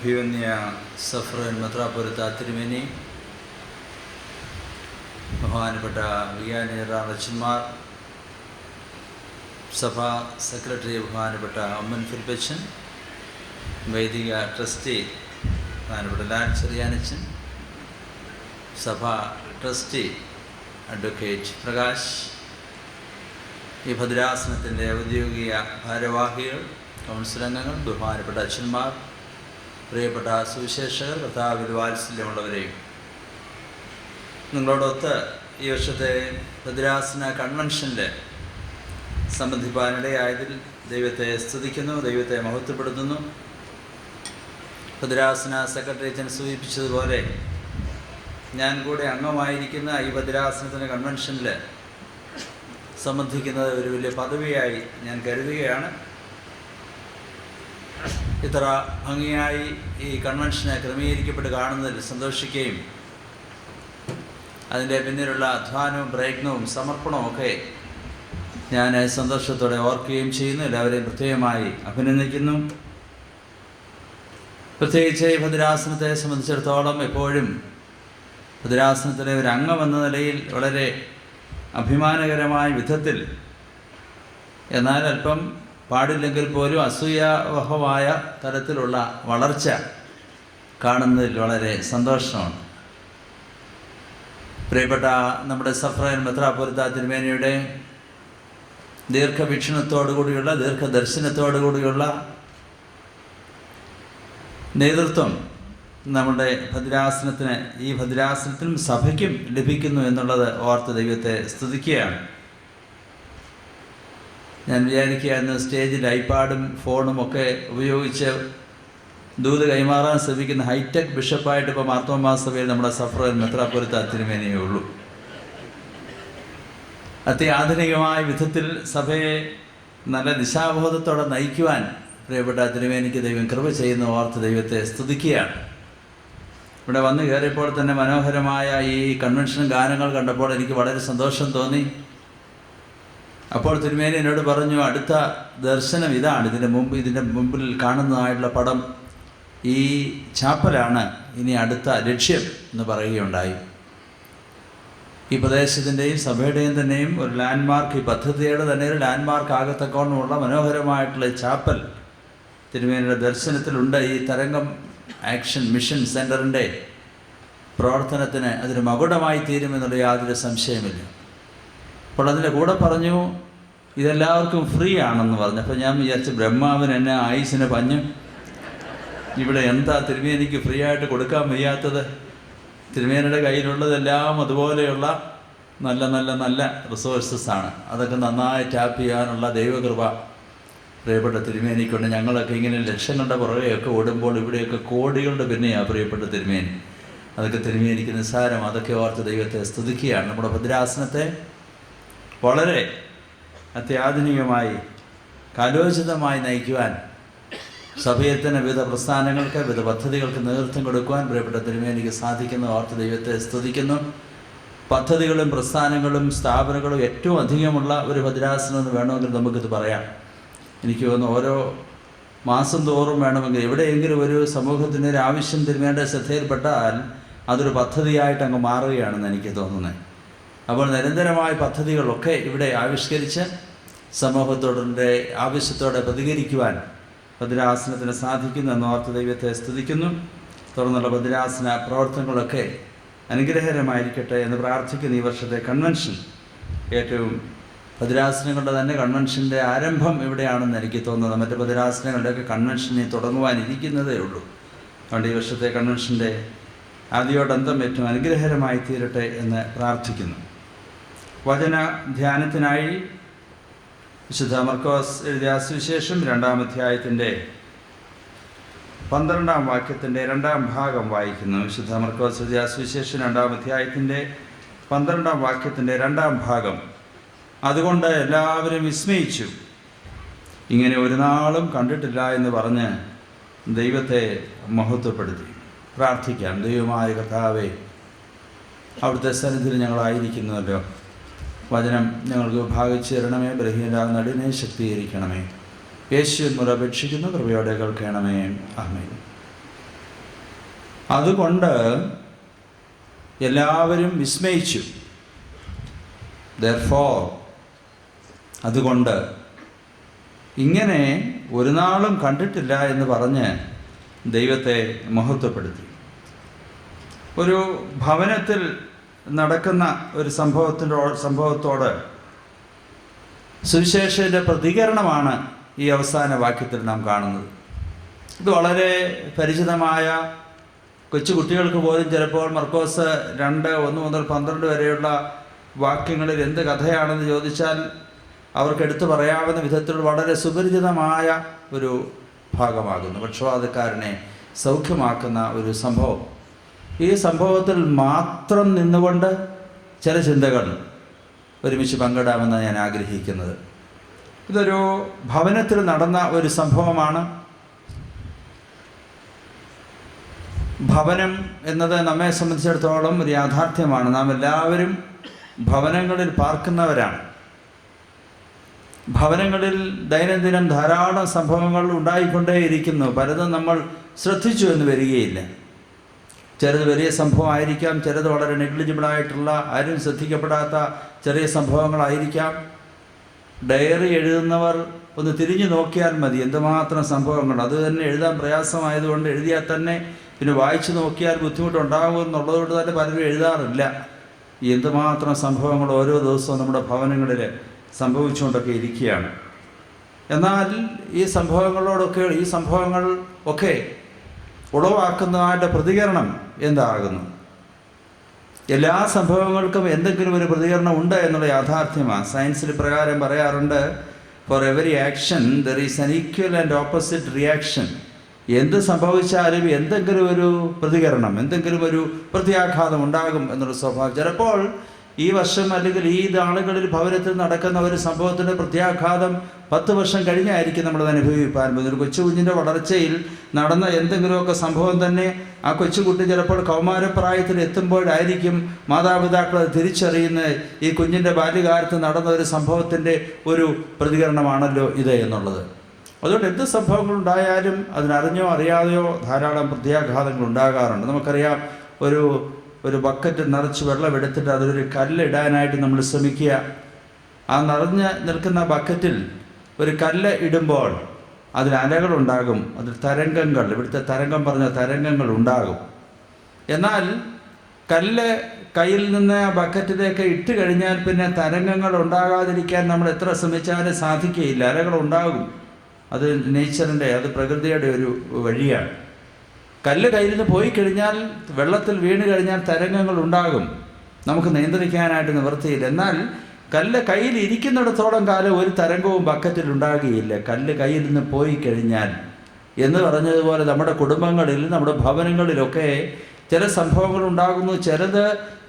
അഭിമന്യ സഫ്രൻ മെത്രാപ്പൊലീത്ത തിരുമേനി, ബഹുമാനപ്പെട്ട വികാരിയച്ഛന്മാർ, സഭാ സെക്രട്ടറി ബഹുമാനപ്പെട്ട അമ്മൻ ഫിലിപ്പച്ചൻ, വൈദിക ട്രസ്റ്റി ബഹുമാനപ്പെട്ട ലാൽ ചെറിയാനച്ചൻ, സഭാ ട്രസ്റ്റി അഡ്വക്കേറ്റ് പ്രകാശ്, ഈ ഭദ്രാസനത്തിൻ്റെ ഔദ്യോഗിക ഭാരവാഹികൾ, കൗൺസിൽ അംഗങ്ങൾ, ബഹുമാനപ്പെട്ട അച്ഛന്മാർ, പ്രിയപ്പെട്ട സുവിശേഷകർ, കർത്താവിൽ വാത്സല്യമുള്ളവരെയും, നിങ്ങളോടൊത്ത് ഈ വർഷത്തെ ഭദ്രാസന കൺവെൻഷനിൽ സംബന്ധിപ്പാനിടയായതിൽ ദൈവത്തെ സ്തുതിക്കുന്നു, ദൈവത്തെ മഹത്വപ്പെടുത്തുന്നു. ഭദ്രാസന സെക്രട്ടറി അച്ഛൻ സൂചിപ്പിച്ചതുപോലെ ഞാൻ കൂടെ അംഗമായിരിക്കുന്ന ഈ ഭദ്രാസനത്തിൻ്റെ കൺവെൻഷനിൽ സംബന്ധിക്കുന്നത് ഒരു വലിയ പദവിയായി ഞാൻ കരുതുകയാണ്. ഇത്ര ഭംഗിയായി ഈ കൺവെൻഷന് ക്രമീകരിക്കപ്പെട്ട് കാണുന്നതിൽ സന്തോഷിക്കുകയും അതിൻ്റെ പിന്നിലുള്ള അധ്വാനവും പ്രയത്നവും സമർപ്പണവും ഒക്കെ ഞാൻ സന്തോഷത്തോടെ ഓർക്കുകയും ചെയ്യുന്നു. എല്ലാവരെയും പ്രത്യേകമായി അഭിനന്ദിക്കുന്നു. പ്രത്യേകിച്ച് ഈ ഭദ്രാസനത്തെ സംബന്ധിച്ചിടത്തോളം എപ്പോഴും ഭദ്രാസനത്തിലെ ഒരു അംഗമെന്ന നിലയിൽ വളരെ അഭിമാനകരമായ വിധത്തിൽ, എന്നാൽ അല്പം പാടില്ലെങ്കിൽ പോലും അസൂയാവഹമായ തരത്തിലുള്ള വളർച്ച കാണുന്നതിൽ വളരെ സന്തോഷമാണ്. പ്രിയപ്പെട്ട നമ്മുടെ സഫ്രൻ മെത്രാപ്പൊലീത്ത തിരുമേനിയുടെ ദീർഘവീക്ഷണത്തോടുകൂടിയുള്ള ദീർഘദർശനത്തോടുകൂടിയുള്ള നേതൃത്വം നമ്മുടെ ഭദ്രാസനത്തിന്, ഈ ഭദ്രാസനത്തിനും സഭയ്ക്കും ലഭിക്കുന്നു എന്നുള്ളത് ഓർത്ത് ദൈവത്തെ സ്തുതിക്കുകയാണ്. ഞാൻ വിചാരിക്കുകയായിരുന്നു, സ്റ്റേജിൽ ഐപാഡും ഫോണും ഒക്കെ ഉപയോഗിച്ച് ദൂത് കൈമാറാൻ ശ്രമിക്കുന്ന ഹൈടെക് ബിഷപ്പായിട്ട് ഇപ്പോൾ മാർത്തോമാ സഭയിൽ നമ്മുടെ സഫ്രൻ മെത്രാപ്പൊലീത്ത തിരുമേനിയേ ഉള്ളൂ. അത്യാധുനികമായ വിധത്തിൽ സഭയെ നല്ല ദിശാബോധത്തോടെ നയിക്കുവാൻ പ്രിയപ്പെട്ട തിരുമേനിക്ക് ദൈവം കൃപ ചെയ്യുന്ന ഓർത്ത് ദൈവത്തെ സ്തുതിക്കുകയാണ്. ഇവിടെ വന്നു കയറിയപ്പോൾ തന്നെ മനോഹരമായ ഈ കൺവെൻഷൻ ഗാനങ്ങൾ കണ്ടപ്പോൾ എനിക്ക് വളരെ സന്തോഷം തോന്നി. അപ്പോൾ തിരുമേനി എന്നോട് പറഞ്ഞു, അടുത്ത ദർശനം ഇതാണ്, ഇതിൻ്റെ മുമ്പിൽ കാണുന്നതായിട്ടുള്ള പടം ഈ ചാപ്പലാണ് ഇനി അടുത്ത ലക്ഷ്യം എന്ന് പറയുകയുണ്ടായി. ഈ പ്രദേശത്തിൻ്റെയും സഭയുടെയും തന്നെയും ഒരു ലാൻഡ്മാർക്ക്, ഈ പദ്ധതിയുടെ തന്നെ ഒരു ലാൻഡ്മാർക്ക് ആകത്തക്കോണമുള്ള മനോഹരമായിട്ടുള്ള ചാപ്പൽ തിരുമേനിയുടെ ദർശനത്തിലുണ്ട്. ഈ തരംഗം ആക്ഷൻ മിഷൻ സെൻറ്ററിൻ്റെ പ്രവർത്തനത്തിന് അതൊരു മകുടമായി തീരുമെന്നുള്ള യാതൊരു സംശയമില്ല. അപ്പോൾ അതിൻ്റെ കൂടെ പറഞ്ഞു ഇതെല്ലാവർക്കും ഫ്രീ ആണെന്ന് പറഞ്ഞു. അപ്പോൾ ഞാൻ വിചാരിച്ചു, ബ്രഹ്മാവിന് എന്നെ ആയുസിന് പഞ്ഞു, ഇവിടെ എന്താ തിരുമേനിക്ക് ഫ്രീ ആയിട്ട് കൊടുക്കാൻ വയ്യാത്തത്? തിരുമേനിയുടെ കയ്യിലുള്ളതെല്ലാം അതുപോലെയുള്ള നല്ല നല്ല നല്ല റിസോഴ്സസാണ്. അതൊക്കെ നന്നായി ടാപ്പ് ചെയ്യാനുള്ള ദൈവകൃപ പ്രിയപ്പെട്ട തിരുമേനിക്കൊണ്ട്. ഞങ്ങളൊക്കെ ഇങ്ങനെ ലക്ഷങ്ങളുടെ പുറകെയൊക്കെ ഓടുമ്പോൾ ഇവിടെയൊക്കെ കോടികളുടെ പിന്നെയാണ് പ്രിയപ്പെട്ട തിരുമേനി. അതൊക്കെ തിരുമേനിക്ക് നിസ്സാരം. അതൊക്കെ ഓർത്ത് ദൈവത്തെ സ്തുതിക്കുകയാണ്. നമ്മുടെ ഭദ്രാസനത്തെ വളരെ അത്യാധുനികമായി കാലോചിതമായി നയിക്കുവാൻ, സഭയത്തിന് വിവിധ പ്രസ്ഥാനങ്ങൾക്ക്, വിവിധ പദ്ധതികൾക്ക് നേതൃത്വം കൊടുക്കുവാൻ പ്രിയപ്പെട്ട തിരുമേനിക്ക് സാധിക്കുന്ന ഓർത്ത് ദൈവത്തെ സ്തുതിക്കുന്നു. പദ്ധതികളും പ്രസ്ഥാനങ്ങളും സ്ഥാപനങ്ങളും ഏറ്റവും അധികമുള്ള ഒരു ഭദ്രാസനം എന്ന് വേണമെങ്കിൽ നമുക്കിത് പറയാം. എനിക്ക് തോന്നുന്നു ഓരോ മാസം തോറും വേണമെങ്കിൽ എവിടെയെങ്കിലും ഒരു സമൂഹത്തിൻ്റെ ഒരു ആവശ്യം തിരുമേനിയുടെ ശ്രദ്ധയിൽപ്പെട്ടാൽ അതൊരു പദ്ധതിയായിട്ട് അങ്ങ് മാറുകയാണെന്ന് എനിക്ക് തോന്നുന്നത്. അപ്പോൾ നിരന്തരമായ പദ്ധതികളൊക്കെ ഇവിടെ ആവിഷ്കരിച്ച് സമൂഹത്തോടെ ആവശ്യത്തോടെ പ്രതികരിക്കുവാൻ ഭദ്രാസനത്തിന് സാധിക്കുന്നു എന്നോർത്ത് ദൈവത്തെ സ്തുതിക്കുന്നു. തുടർന്നുള്ള ഭദ്രാസന പ്രവർത്തനങ്ങളൊക്കെ അനുഗ്രഹകരമായിരിക്കട്ടെ എന്ന് പ്രാർത്ഥിക്കുന്ന ഈ വർഷത്തെ കൺവെൻഷൻ ഏറ്റവും ഭദ്രാസനങ്ങളുടെ തന്നെ കൺവെൻഷൻ്റെ ആരംഭം ഇവിടെയാണെന്ന് എനിക്ക് തോന്നുന്നത്. മറ്റ് ഭദ്രാസനങ്ങളുടെയൊക്കെ കൺവെൻഷനെ തുടങ്ങുവാനിരിക്കുന്നതേ ഉള്ളൂ. അതുകൊണ്ട് ഈ വർഷത്തെ കൺവെൻഷൻ്റെ ആദ്യോടന്തം ഏറ്റവും അനുഗ്രഹകരമായി തീരട്ടെ എന്ന് പ്രാർത്ഥിക്കുന്നു. വചന ധ്യാനത്തിനായി വിശുദ്ധ മർക്കോസ് എഴുതിയ സുവിശേഷം 2-ാം അധ്യായത്തിൻ്റെ 12-ാം വാക്യത്തിൻ്റെ 2-ാം ഭാഗം വായിക്കുന്നു. വിശുദ്ധ മർക്കോസ് എഴുതിയ സുവിശേഷം 2-ാം അധ്യായത്തിൻ്റെ 12-ാം വാക്യത്തിൻ്റെ 2-ാം ഭാഗം. അതുകൊണ്ട് എല്ലാവരും വിസ്മയിച്ചു, ഇങ്ങനെ ഒരു നാളും കണ്ടിട്ടില്ല എന്ന് പറഞ്ഞ് ദൈവത്തെ മഹത്വപ്പെടുത്തി. പ്രാർത്ഥിക്കാം. ദൈവമായ കർത്താവേ, അവിടുത്തെ സന്നിധിയിൽ ഞങ്ങളായിരിക്കുന്നുവല്ലോ. വചനം ഞങ്ങൾക്ക് ഭാഗിച്ചു തരണമേ. ബലഹീനരായ നടുവിനെ ശക്തീകരിക്കണമേ. യേശുവിൻ മുറ അപേക്ഷിക്കുന്നു, കൃപയോടെ കേൾക്കണമേ. ആമേൻ. അതുകൊണ്ട് എല്ലാവരും വിസ്മയിച്ചു. Therefore, അതുകൊണ്ട് ഇങ്ങനെ ഒരു നാളും കണ്ടിട്ടില്ല എന്ന് പറഞ്ഞ് ദൈവത്തെ മഹത്വപ്പെടുത്തി. ഒരു ഭവനത്തിൽ നടക്കുന്ന ഒരു സംഭവത്തോട് സുവിശേഷൻ്റെ പ്രതികരണമാണ് ഈ അവസാന വാക്യത്തിൽ നാം കാണുന്നത്. ഇത് വളരെ പരിചിതമായ കൊച്ചുകുട്ടികൾക്ക് പോലും ചിലപ്പോൾ മർക്കോസ് 2:1 മുതൽ 12 വരെയുള്ള വാക്യങ്ങളിൽ എന്ത് കഥയാണെന്ന് ചോദിച്ചാൽ അവർക്ക് എടുത്തു പറയാവുന്ന വിധത്തിൽ വളരെ സുപരിചിതമായ ഒരു ഭാഗമാകുന്നു. പക്ഷപാതക്കാരനെ സൗഖ്യമാക്കുന്ന ഒരു സംഭവം. ഈ സംഭവത്തിൽ മാത്രം നിന്നുകൊണ്ട് ചില ചിന്തകൾ ഒരുമിച്ച് പങ്കിടാമെന്നാണ് ഞാൻ ആഗ്രഹിക്കുന്നത്. ഇതൊരു ഭവനത്തിൽ നടന്ന ഒരു സംഭവമാണ്. ഭവനം എന്നത് നമ്മെ സംബന്ധിച്ചിടത്തോളം ഒരു യാഥാർത്ഥ്യമാണ്. നാം എല്ലാവരും ഭവനങ്ങളിൽ പാർക്കുന്നവരാണ്. ഭവനങ്ങളിൽ ദൈനംദിനം ധാരാളം സംഭവങ്ങൾ ഉണ്ടായിക്കൊണ്ടേയിരിക്കുന്നു. പലതും നമ്മൾ ശ്രദ്ധിച്ചു എന്ന് വരികയില്ല. ചിലത് വലിയ സംഭവമായിരിക്കാം, ചിലത് വളരെ നെഗ്ലിജിബിളായിട്ടുള്ള, ആരും ശ്രദ്ധിക്കപ്പെടാത്ത ചെറിയ സംഭവങ്ങളായിരിക്കാം. ഡയറി എഴുതുന്നവർ ഒന്ന് തിരിഞ്ഞു നോക്കിയാൽ മതി, എന്തുമാത്രം സംഭവങ്ങൾ. അത് തന്നെ എഴുതാൻ പ്രയാസമായതുകൊണ്ട് എഴുതിയാൽ തന്നെ പിന്നെ വായിച്ചു നോക്കിയാൽ ബുദ്ധിമുട്ടുണ്ടാകും എന്നുള്ളതുകൊണ്ട് തന്നെ പലരും എഴുതാറില്ല. എന്തുമാത്രം സംഭവങ്ങൾ ഓരോ ദിവസവും നമ്മുടെ ഭവനങ്ങളിൽ സംഭവിച്ചുകൊണ്ടൊക്കെ ഇരിക്കുകയാണ്. എന്നാൽ ഈ സംഭവങ്ങൾ ഒക്കെ ഉളവാക്കുന്നതായിട്ട് പ്രതികരണം എന്താകുന്നു? എല്ലാ സംഭവങ്ങൾക്കും എന്തെങ്കിലും ഒരു പ്രതികരണം ഉണ്ട് എന്നുള്ള യാഥാർത്ഥ്യമാണ്. സയൻസിൽ പ്രകാരം പറയാറുണ്ട്, for every action there is an equal and opposite reaction. എന്ത് സംഭവിച്ചാലും എന്തെങ്കിലും ഒരു പ്രതികരണം, എന്തെങ്കിലും ഒരു പ്രത്യാഘാതം ഉണ്ടാകും എന്നുള്ള സ്വഭാവം. ചിലപ്പോൾ ഈ വർഷം അല്ലെങ്കിൽ ഈ നാളുകളിൽ ഭവനത്തിൽ നടക്കുന്ന ഒരു സംഭവത്തിൻ്റെ പ്രത്യാഘാതം 10 വർഷം കഴിഞ്ഞായിരിക്കും നമ്മളത് അനുഭവിപ്പാൻ. ഒരു കൊച്ചുകുഞ്ഞിൻ്റെ വളർച്ചയിൽ നടന്ന എന്തെങ്കിലുമൊക്കെ സംഭവം തന്നെ ആ കൊച്ചുകുട്ടി ചിലപ്പോൾ കൗമാരപ്രായത്തിൽ എത്തുമ്പോഴായിരിക്കും മാതാപിതാക്കൾ തിരിച്ചറിയുന്നത് ഈ കുഞ്ഞിൻ്റെ ബാല്യകാലത്ത് നടന്ന ഒരു സംഭവത്തിൻ്റെ ഒരു പ്രതികരണമാണല്ലോ ഇത് എന്നുള്ളത്. അതുകൊണ്ട് എന്ത് സംഭവങ്ങളുണ്ടായാലും അതിനറിഞ്ഞോ അറിയാതെയോ ധാരാളം പ്രത്യാഘാതങ്ങൾ ഉണ്ടാകാറുണ്ട്. നമുക്കറിയാം, ഒരു ബക്കറ്റ് നിറച്ച് വെള്ളം എടുത്തിട്ട് അതിലൊരു കല്ലിടാനായിട്ട് നമ്മൾ ശ്രമിക്കുക. ആ നിറഞ്ഞ് നിൽക്കുന്ന ബക്കറ്റിൽ ഒരു കല്ല് ഇടുമ്പോൾ അതിൽ അലകളുണ്ടാകും, അതിൽ തരംഗങ്ങൾ, ഇവിടുത്തെ തരംഗം പറഞ്ഞ തരംഗങ്ങൾ ഉണ്ടാകും. എന്നാൽ കല്ല് കയ്യിൽ നിന്ന് ആ ബക്കറ്റിലേക്ക് ഇട്ട് കഴിഞ്ഞാൽ പിന്നെ തരംഗങ്ങൾ ഉണ്ടാകാതിരിക്കാൻ നമ്മൾ എത്ര ശ്രമിച്ചാലും സാധിക്കുകയില്ല. അലകളുണ്ടാകും. അത് നേച്ചറിൻ്റെ, അത് പ്രകൃതിയുടെ ഒരു വഴിയാണ്. കല്ല് കയ്യിൽ നിന്ന് പോയി കഴിഞ്ഞാൽ, വെള്ളത്തിൽ വീണ് കഴിഞ്ഞാൽ തരംഗങ്ങൾ ഉണ്ടാകും. നമുക്ക് നിയന്ത്രിക്കാനായിട്ട് നിവൃത്തിയില്ല. എന്നാൽ കല്ല് കയ്യിൽ ഇരിക്കുന്നിടത്തോളം കാലം ഒരു തരംഗവും ബക്കറ്റിൽ ഉണ്ടാകുകയില്ല. കല്ല് കയ്യിൽ നിന്ന് പോയി കഴിഞ്ഞാൽ എന്ന് പറഞ്ഞതുപോലെ നമ്മുടെ കുടുംബങ്ങളിൽ, നമ്മുടെ ഭവനങ്ങളിലൊക്കെ ചില സംഭവങ്ങൾ ഉണ്ടാകുന്നു. ചിലത്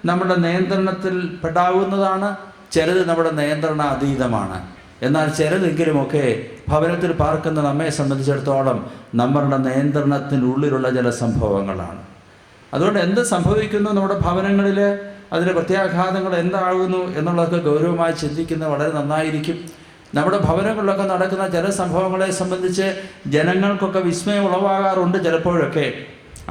നമ്മുടെ നിയന്ത്രണത്തിൽ പെടാവുന്നതാണ്, ചിലത് നമ്മുടെ നിയന്ത്രണ അതീതമാണ്. എന്നാൽ ചിലതെങ്കിലുമൊക്കെ ഭവനത്തിൽ പാർക്കുന്ന നമ്മെ സംബന്ധിച്ചിടത്തോളം നമ്മളുടെ നിയന്ത്രണത്തിനുള്ളിലുള്ള ചില സംഭവങ്ങളാണ്. അതുകൊണ്ട് എന്ത് സംഭവിക്കുന്നു നമ്മുടെ ഭവനങ്ങളിൽ, അതിൻ്റെ പ്രത്യാഘാതങ്ങൾ എന്താകുന്നു എന്നുള്ളതൊക്കെ ഗൗരവമായി ചിന്തിക്കുന്നത് വളരെ നന്നായിരിക്കും. നമ്മുടെ ഭവനങ്ങളിലൊക്കെ നടക്കുന്ന ചില സംഭവങ്ങളെ സംബന്ധിച്ച് ജനങ്ങൾക്കൊക്കെ വിസ്മയം ഉളവാകാറുണ്ട്. ചിലപ്പോഴൊക്കെ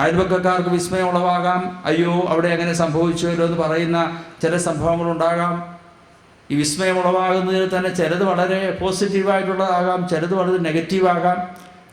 അയൽവക്കക്കാർക്ക് വിസ്മയം ഉളവാകാം. അയ്യോ, അവിടെ എങ്ങനെ സംഭവിച്ചുവല്ലോ എന്ന് പറയുന്ന ചില സംഭവങ്ങളുണ്ടാകാം. ഈ വിസ്മയം ഉളവാകുന്നതിൽ തന്നെ ചിലത് വളരെ പോസിറ്റീവായിട്ടുള്ളതാകാം, ചിലത് വളരെ നെഗറ്റീവാകാം.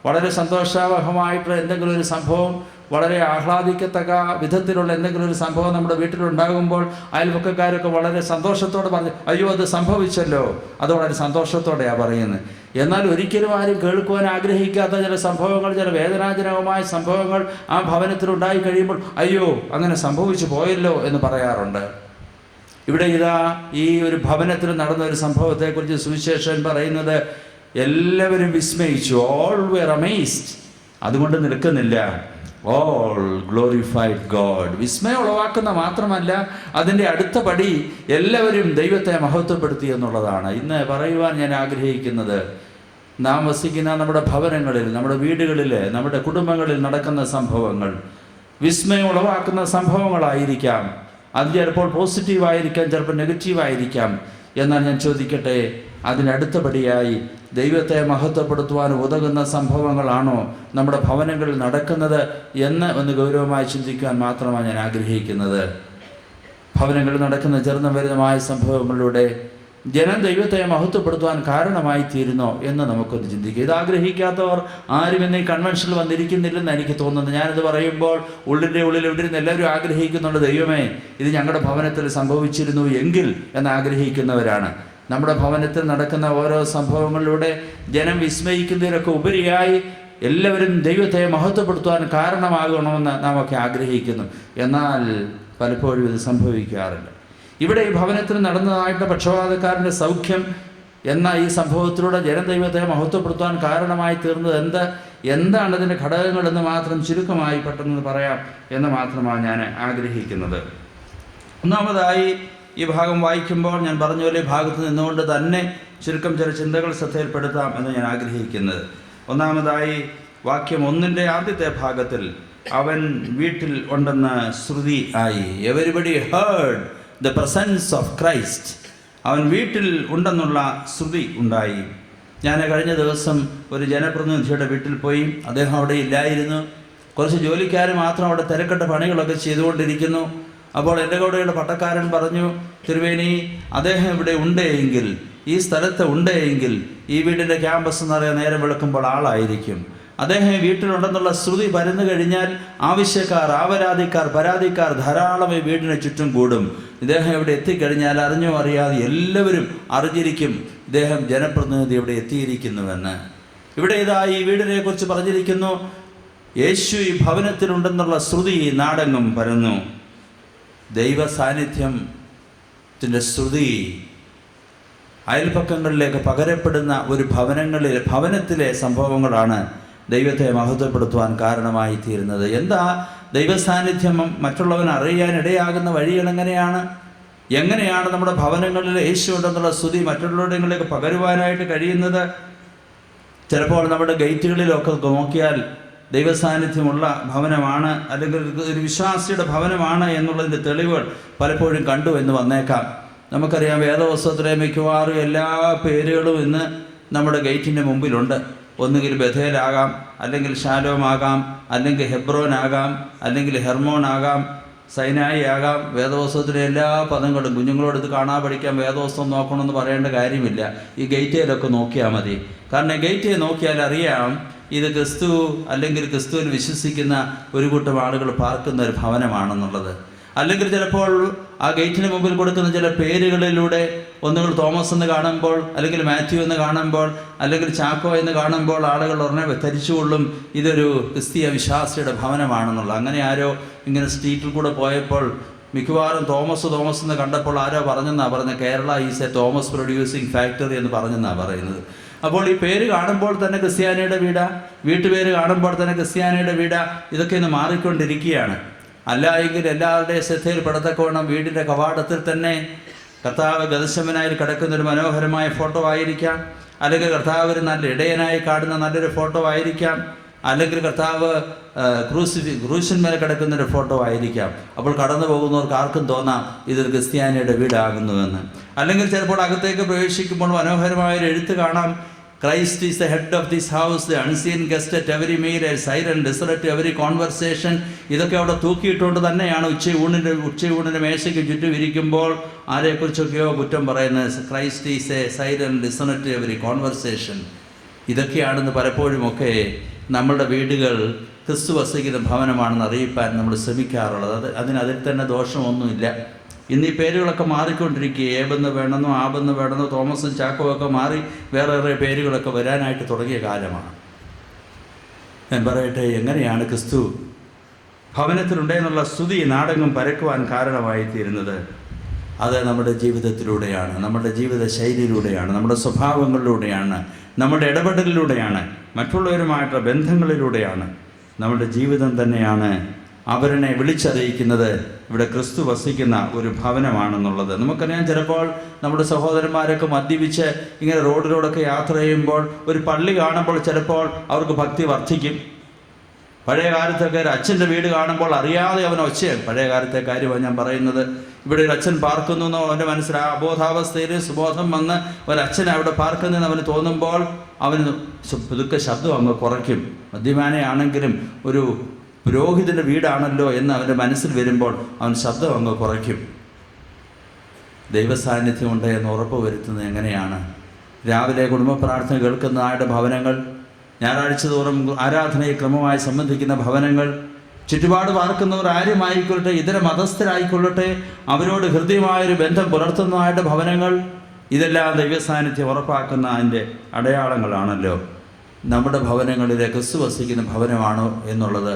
വളരെ സന്തോഷാവഹമായിട്ടുള്ള എന്തെങ്കിലും ഒരു സംഭവം, വളരെ ആഹ്ലാദിക്കത്തക്ക വിധത്തിലുള്ള എന്തെങ്കിലും ഒരു സംഭവം നമ്മുടെ വീട്ടിലുണ്ടാകുമ്പോൾ അയൽവക്കക്കാരൊക്കെ വളരെ സന്തോഷത്തോടെ പറഞ്ഞു, അയ്യോ അത് സംഭവിച്ചല്ലോ, അത് വളരെ സന്തോഷത്തോടെയാണ് പറയുന്നത്. എന്നാൽ ഒരിക്കലും ആരും കേൾക്കുവാൻ ആഗ്രഹിക്കാത്ത ചില സംഭവങ്ങൾ, ചില വേദനാജനകമായ സംഭവങ്ങൾ ആ ഭവനത്തിലുണ്ടായി കഴിയുമ്പോൾ അയ്യോ അങ്ങനെ സംഭവിച്ചു പോയല്ലോ എന്ന് പറയാറുണ്ട്. ഇവിടെ ഇതാ ഈ ഒരു ഭവനത്തിൽ നടന്ന ഒരു സംഭവത്തെക്കുറിച്ച് സുവിശേഷൻ പറയുന്നത് എല്ലാവരും വിസ്മയിച്ചു. All wear amazed. അതുകൊണ്ട് നിൽക്കുന്നില്ല, ഓൾ ഗ്ലോറിഫൈഡ് ഗോഡ്. വിസ്മയം ഉളവാക്കുന്ന മാത്രമല്ല, അതിൻ്റെ അടുത്ത പടി എല്ലാവരും ദൈവത്തെ മഹത്വപ്പെടുത്തി എന്നുള്ളതാണ്. ഇന്ന് പറയുവാൻ ഞാൻ ആഗ്രഹിക്കുന്നത്, നാം വസിക്കുന്ന നമ്മുടെ ഭവനങ്ങളിൽ, നമ്മുടെ വീടുകളിൽ, നമ്മുടെ കുടുംബങ്ങളിൽ നടക്കുന്ന സംഭവങ്ങൾ വിസ്മയം ഉളവാക്കുന്ന സംഭവങ്ങളായിരിക്കാം. അത് ചിലപ്പോൾ പോസിറ്റീവായിരിക്കാം, ചിലപ്പോൾ നെഗറ്റീവായിരിക്കാം. എന്നാൽ ഞാൻ ചോദിക്കട്ടെ, അതിനടുത്തപടിയായി ദൈവത്തെ മഹത്വപ്പെടുത്തുവാൻ ഉതകുന്ന സംഭവങ്ങളാണോ നമ്മുടെ ഭവനങ്ങളിൽ നടക്കുന്നത് എന്ന് ഒന്ന് ഗൗരവമായി ചിന്തിക്കാൻ മാത്രമാണ് ഞാൻ ആഗ്രഹിക്കുന്നത്. ഭവനങ്ങളിൽ നടക്കുന്ന ചെറുതും വലുതുമായ സംഭവങ്ങളിലൂടെ ജനം ദൈവത്തെ മഹത്വപ്പെടുത്തുവാൻ കാരണമായി തീരുന്നോ എന്ന് നമുക്കൊന്ന് ചിന്തിക്കുക. ഇത് ആഗ്രഹിക്കാത്തവർ ആരും ഇന്ന് ഈ കൺവെൻഷനിൽ വന്നിരിക്കുന്നില്ലെന്ന് എനിക്ക് തോന്നുന്നത്. ഞാനിത് പറയുമ്പോൾ ഉള്ളിൻ്റെ ഉള്ളിൽ ഇവിടുന്ന് എല്ലാവരും ആഗ്രഹിക്കുന്നുണ്ട്, ദൈവമേ ഇത് ഞങ്ങളുടെ ഭവനത്തിൽ സംഭവിച്ചിരുന്നു എങ്കിൽ എന്ന് ആഗ്രഹിക്കുന്നവരാണ്. നമ്മുടെ ഭവനത്തിൽ നടക്കുന്ന ഓരോ സംഭവങ്ങളിലൂടെ ജനം വിസ്മയിക്കുന്നതിനൊക്കെ ഉപരിയായി എല്ലാവരും ദൈവത്തെ മഹത്വപ്പെടുത്തുവാൻ കാരണമാകണമെന്ന് നാം ഒക്കെ ആഗ്രഹിക്കുന്നു. എന്നാൽ പലപ്പോഴും ഇത് സംഭവിക്കാറില്ല. ഇവിടെ ഈ ഭവനത്തിൽ നടന്നതായിട്ട് പക്ഷപാതക്കാരൻ്റെ സൗഖ്യം എന്ന ഈ സംഭവത്തിലൂടെ ജനം ദൈവത്തെ മഹത്വപ്പെടുത്താൻ കാരണമായി തീർന്നത് എന്താണ് ഇതിൻ്റെ ഘടകങ്ങളെന്ന് മാത്രം ചുരുക്കമായി പെട്ടെന്ന് പറയാം എന്ന് മാത്രമാണ് ഞാൻ ആഗ്രഹിക്കുന്നത്. ഒന്നാമതായി ഈ ഭാഗം വായിക്കുമ്പോൾ ഞാൻ പറഞ്ഞ പോലെ ഈ ഭാഗത്ത് നിന്നുകൊണ്ട് തന്നെ ചുരുക്കം ചില ചിന്തകൾ ശ്രദ്ധയിൽപ്പെടുത്താം എന്ന് ഞാൻ ആഗ്രഹിക്കുന്നത്. ഒന്നാമതായി വാക്യം 1-ന്റെ ആദ്യത്തെ ഭാഗത്തിൽ അവൻ വീട്ടിൽ ഉണ്ടെന്ന് ശ്രുതി ആയി. Everybody heard the presence of Christ. അവൻ വീട്ടിൽ ഉണ്ടെന്നുള്ള ശ്രുതി ഉണ്ടായി. ഞാൻ കഴിഞ്ഞ ദിവസം ഒരു ജനപ്രതിനിധിയുടെ വീട്ടിൽ പോയി. അദ്ദേഹം അവിടെ ഇല്ലായിരുന്നു. കുറച്ച് ജോലിക്കാർ മാത്രം അവിടെ തിരക്കിട്ട പണികളൊക്കെ ചെയ്തുകൊണ്ടിരിക്കുന്നു. അപ്പോൾ എൻ്റെ കൂടെയുള്ള പട്ടക്കാരൻ പറഞ്ഞു, തിരുവേനി അദ്ദേഹം ഇവിടെ ഉണ്ടെങ്കിൽ, ഈ സ്ഥലത്ത് ഉണ്ടെങ്കിൽ ഈ വീടിൻ്റെ ക്യാമ്പസ് നിറയെ നേരം വെളുക്കുമ്പോൾ ആളായിരിക്കും. അദ്ദേഹം വീട്ടിലുണ്ടെന്നുള്ള ശ്രുതി പരന്നു കഴിഞ്ഞാൽ ആവശ്യക്കാർ, ആവരാതിക്കാർ, പരാതിക്കാർ ധാരാളം ഈ വീടിന് ചുറ്റും കൂടും. ഇദ്ദേഹം ഇവിടെ എത്തിക്കഴിഞ്ഞാൽ അറിഞ്ഞോ അറിയാതെ എല്ലാവരും അറിഞ്ഞിരിക്കും ഇദ്ദേഹം ജനപ്രതിനിധി ഇവിടെ എത്തിയിരിക്കുന്നുവെന്ന്. ഇവിടെ ഇതാ ഈ വീടിനെ കുറിച്ച് പറഞ്ഞിരിക്കുന്നു, യേശു ഈ ഭവനത്തിലുണ്ടെന്നുള്ള ശ്രുതി നാടെങ്ങും പരന്നു. ദൈവ സാന്നിധ്യത്തിൻ്റെ ശ്രുതി അയൽപക്കങ്ങളിലേക്ക് പകരപ്പെടുന്ന ഒരു ഭവനത്തിലെ സംഭവങ്ങളാണ് ദൈവത്തെ മഹത്വപ്പെടുത്തുവാൻ കാരണമായി തീരുന്നത്. എന്താ ദൈവസാന്നിധ്യം മറ്റുള്ളവൻ അറിയാൻ ഇടയാകുന്ന വഴികൾ എങ്ങനെയാണ് നമ്മുടെ ഭവനങ്ങളിൽ യേശു ഉണ്ടെന്നുള്ള സ്തുതി മറ്റുള്ളവരിലേക്ക് പകരുവാനായിട്ട് കഴിയുന്നത്? ചിലപ്പോൾ നമ്മുടെ ഗേറ്റുകളിലൊക്കെ നോക്കിയാൽ ദൈവസാന്നിധ്യമുള്ള ഭവനമാണ്, അല്ലെങ്കിൽ ഒരു വിശ്വാസിയുടെ ഭവനമാണ് എന്നുള്ളതിൻ്റെ തെളിവുകൾ പലപ്പോഴും കണ്ടു എന്ന് വന്നേക്കാം. നമുക്കറിയാം, വേദപുസ്തകത്തിലെ മിക്കവാറും എല്ലാ പേരുകളും ഇന്ന് നമ്മുടെ ഗേറ്റിൻ്റെ മുമ്പിലുണ്ട്. ഒന്നുകിൽ ബഥേലാകാം, അല്ലെങ്കിൽ ഷാലോമാകാം, അല്ലെങ്കിൽ ഹെബ്രോനാകാം, അല്ലെങ്കിൽ ഹെർമോനാകാം, സൈനായി ആകാം. വേദപുസ്തകത്തിലെ എല്ലാ പദങ്ങളും കുഞ്ഞുങ്ങളോട് കാണാൻ പഠിക്കാൻ വേദപുസ്തകം നോക്കണമെന്ന് പറയേണ്ട കാര്യമില്ല. ഈ ഗേറ്റയിലൊക്കെ നോക്കിയാൽ മതി. കാരണം ഗേറ്റയിൽ നോക്കിയാൽ അറിയാം ഇത് ക്രിസ്തു അല്ലെങ്കിൽ ക്രിസ്തുവിൽ വിശ്വസിക്കുന്ന ഒരു കൂട്ടം ആളുകൾ പാർക്കുന്ന ഒരു ഭവനമാണെന്നുള്ളത്. അല്ലെങ്കിൽ ചിലപ്പോൾ ആ ഗേറ്റിന് മുമ്പിൽ കൊടുക്കുന്ന ചില പേരുകളിലൂടെ ഒന്നുകിൽ തോമസ് എന്ന് കാണുമ്പോൾ, അല്ലെങ്കിൽ മാത്യു എന്ന് കാണുമ്പോൾ, അല്ലെങ്കിൽ ചാക്കോ എന്ന് കാണുമ്പോൾ ആളുകൾ ഉടനെ ധരിച്ചുകൊള്ളും ഇതൊരു ക്രിസ്തീയ വിശ്വാസിയുടെ ഭവനമാണെന്നുള്ള. അങ്ങനെ ആരോ ഇങ്ങനെ സ്ട്രീറ്റിൽ കൂടെ പോയപ്പോൾ മിക്കവാറും തോമസ് എന്ന് കണ്ടപ്പോൾ ആരോ പറഞ്ഞെന്നാണ് Kerala is a Thomas producing factory എന്ന് പറഞ്ഞെന്നാണ് പറയുന്നത്. അപ്പോൾ ഈ പേര് കാണുമ്പോൾ തന്നെ ക്രിസ്ത്യാനിയുടെ വീടാ, വീട്ടുപേര് കാണുമ്പോൾ തന്നെ ക്രിസ്ത്യാനിയുടെ വീടാ, ഇതൊക്കെ ഇന്ന് മാറിക്കൊണ്ടിരിക്കുകയാണ്. അല്ല എങ്കിൽ എല്ലാവരുടെയും ശ്രദ്ധയിൽ പെടത്തക്കോണം വീടിൻ്റെ കവാടത്തിൽ തന്നെ കർത്താവ് ഗതശമനായി കിടക്കുന്നൊരു മനോഹരമായ ഫോട്ടോ ആയിരിക്കാം, അല്ലെങ്കിൽ കർത്താവ് ഒരു നല്ല ഇടയനായി കാണുന്ന നല്ലൊരു ഫോട്ടോ ആയിരിക്കാം, അല്ലെങ്കിൽ കർത്താവ് ക്രൂശിന്മേലെ കിടക്കുന്നൊരു ഫോട്ടോ ആയിരിക്കാം. അപ്പോൾ കടന്നു പോകുന്നവർക്ക് ആർക്കും തോന്നാം ഇതൊരു ക്രിസ്ത്യാനിയുടെ വീടാകുന്നുവെന്ന്. അല്ലെങ്കിൽ ചിലപ്പോൾ അകത്തേക്ക് പ്രവേശിക്കുമ്പോൾ മനോഹരമായൊരു എഴുത്ത് കാണാം, Christ is the head of this house, the unseen guest at every meal, a silent listener to every conversation. ഇതൊക്കെ അവിടെ തൂക്കിയിട്ടുകൊണ്ട് തന്നെയാണ് ഉച്ചയൂണിൻ്റെ മേശയ്ക്ക് ചുറ്റും ഇരിക്കുമ്പോൾ ആരെക്കുറിച്ചൊക്കെയോ കുറ്റം പറയുന്നത്. Christ is a silent listener to every conversation. ഇതൊക്കെയാണെന്ന് പലപ്പോഴുമൊക്കെ നമ്മളുടെ വീടുകൾ ക്രിസ്തു വസിക്കുന്ന ഭവനമാണെന്ന് അറിയിപ്പാൻ നമ്മൾ ശ്രമിക്കാറുള്ളത്. അതിൽ തന്നെ ദോഷമൊന്നുമില്ല. ഇന്ന് ഈ പേരുകളൊക്കെ മാറിക്കൊണ്ടിരിക്കുക. ഏബെന്ന് വേണമെന്നോ ആബെന്ന് വേണമെന്നോ തോമസും ചാക്കോ ഒക്കെ മാറി വേറെ പേരുകളൊക്കെ വരാനായിട്ട് തുടങ്ങിയ കാലമാണ്. ഞാൻ പറയട്ടെ, എങ്ങനെയാണ് ക്രിസ്തു ഭവനത്തിലുണ്ടെന്നുള്ള സ്തുതി നാടെങ്ങും പരക്കുവാൻ കാരണമായി തീരുന്നത്? അത് നമ്മുടെ ജീവിതത്തിലൂടെയാണ്, നമ്മുടെ ജീവിത ശൈലിയിലൂടെയാണ്, നമ്മുടെ സ്വഭാവങ്ങളിലൂടെയാണ്, നമ്മുടെ ഇടപെടലിലൂടെയാണ്, മറ്റുള്ളവരുമായിട്ടുള്ള ബന്ധങ്ങളിലൂടെയാണ്. നമ്മുടെ ജീവിതം തന്നെയാണ് അവരനെ വിളിച്ചറിയിക്കുന്നത് ഇവിടെ ക്രിസ്തു വസിക്കുന്ന ഒരു ഭവനമാണെന്നുള്ളത്. നമുക്കറിയാം, ചിലപ്പോൾ നമ്മുടെ സഹോദരന്മാരൊക്കെ മദ്യപിച്ച് ഇങ്ങനെ റോഡിലൂടെയൊക്കെ യാത്ര ചെയ്യുമ്പോൾ ഒരു പള്ളി കാണുമ്പോൾ ചിലപ്പോൾ അവർക്ക് ഭക്തി വർദ്ധിക്കും. പഴയ കാലത്തൊക്കെ ഒരു അച്ഛൻ്റെ വീട് കാണുമ്പോൾ അറിയാതെ അവൻ ഒച്ചയാണ്. പഴയ കാലത്തെ കാര്യമാണ് ഞാൻ പറയുന്നത്. ഇവിടെ ഒരു അച്ഛൻ പാർക്കുന്നു എന്നോ അവൻ്റെ മനസ്സിൽ ആ അബോധാവസ്ഥയിൽ സുബോധം വന്ന് ഒരച്ഛൻ അവിടെ പാർക്കുന്നതെന്ന് അവന് തോന്നുമ്പോൾ അവന് പുതുക്കെ ശബ്ദം അങ്ങ് കുറയ്ക്കും. മദ്യപാനയാണെങ്കിലും ഒരു പുരോഹിതൻ്റെ വീടാണല്ലോ എന്ന് അവൻ്റെ മനസ്സിൽ വരുമ്പോൾ അവൻ ശബ്ദം അങ്ങ് കുറയ്ക്കും. ദൈവസാന്നിധ്യമുണ്ട് എന്ന് ഉറപ്പ് വരുത്തുന്നത് എങ്ങനെയാണ്? രാവിലെ കുടുംബ പ്രാർത്ഥന കേൾക്കുന്നതായിട്ട് ഭവനങ്ങൾ, ഞായറാഴ്ച തോറും ആരാധനയെ ക്രമമായി സംബന്ധിക്കുന്ന ഭവനങ്ങൾ, ചുറ്റുപാട് പാർക്കുന്നവർ ആരുമായിക്കൊള്ളട്ടെ, ഇതര മതസ്ഥരായിക്കൊള്ളട്ടെ, അവരോട് ഹൃദ്യമായൊരു ബന്ധം പുലർത്തുന്നതായിട്ട് ഭവനങ്ങൾ, ഇതെല്ലാം ദൈവസാന്നിധ്യം ഉറപ്പാക്കുന്ന അതിൻ്റെ അടയാളങ്ങളാണല്ലോ. നമ്മുടെ ഭവനങ്ങളിൽ ക്രിസ്തു വസിക്കുന്ന ഭവനമാണോ എന്നുള്ളത്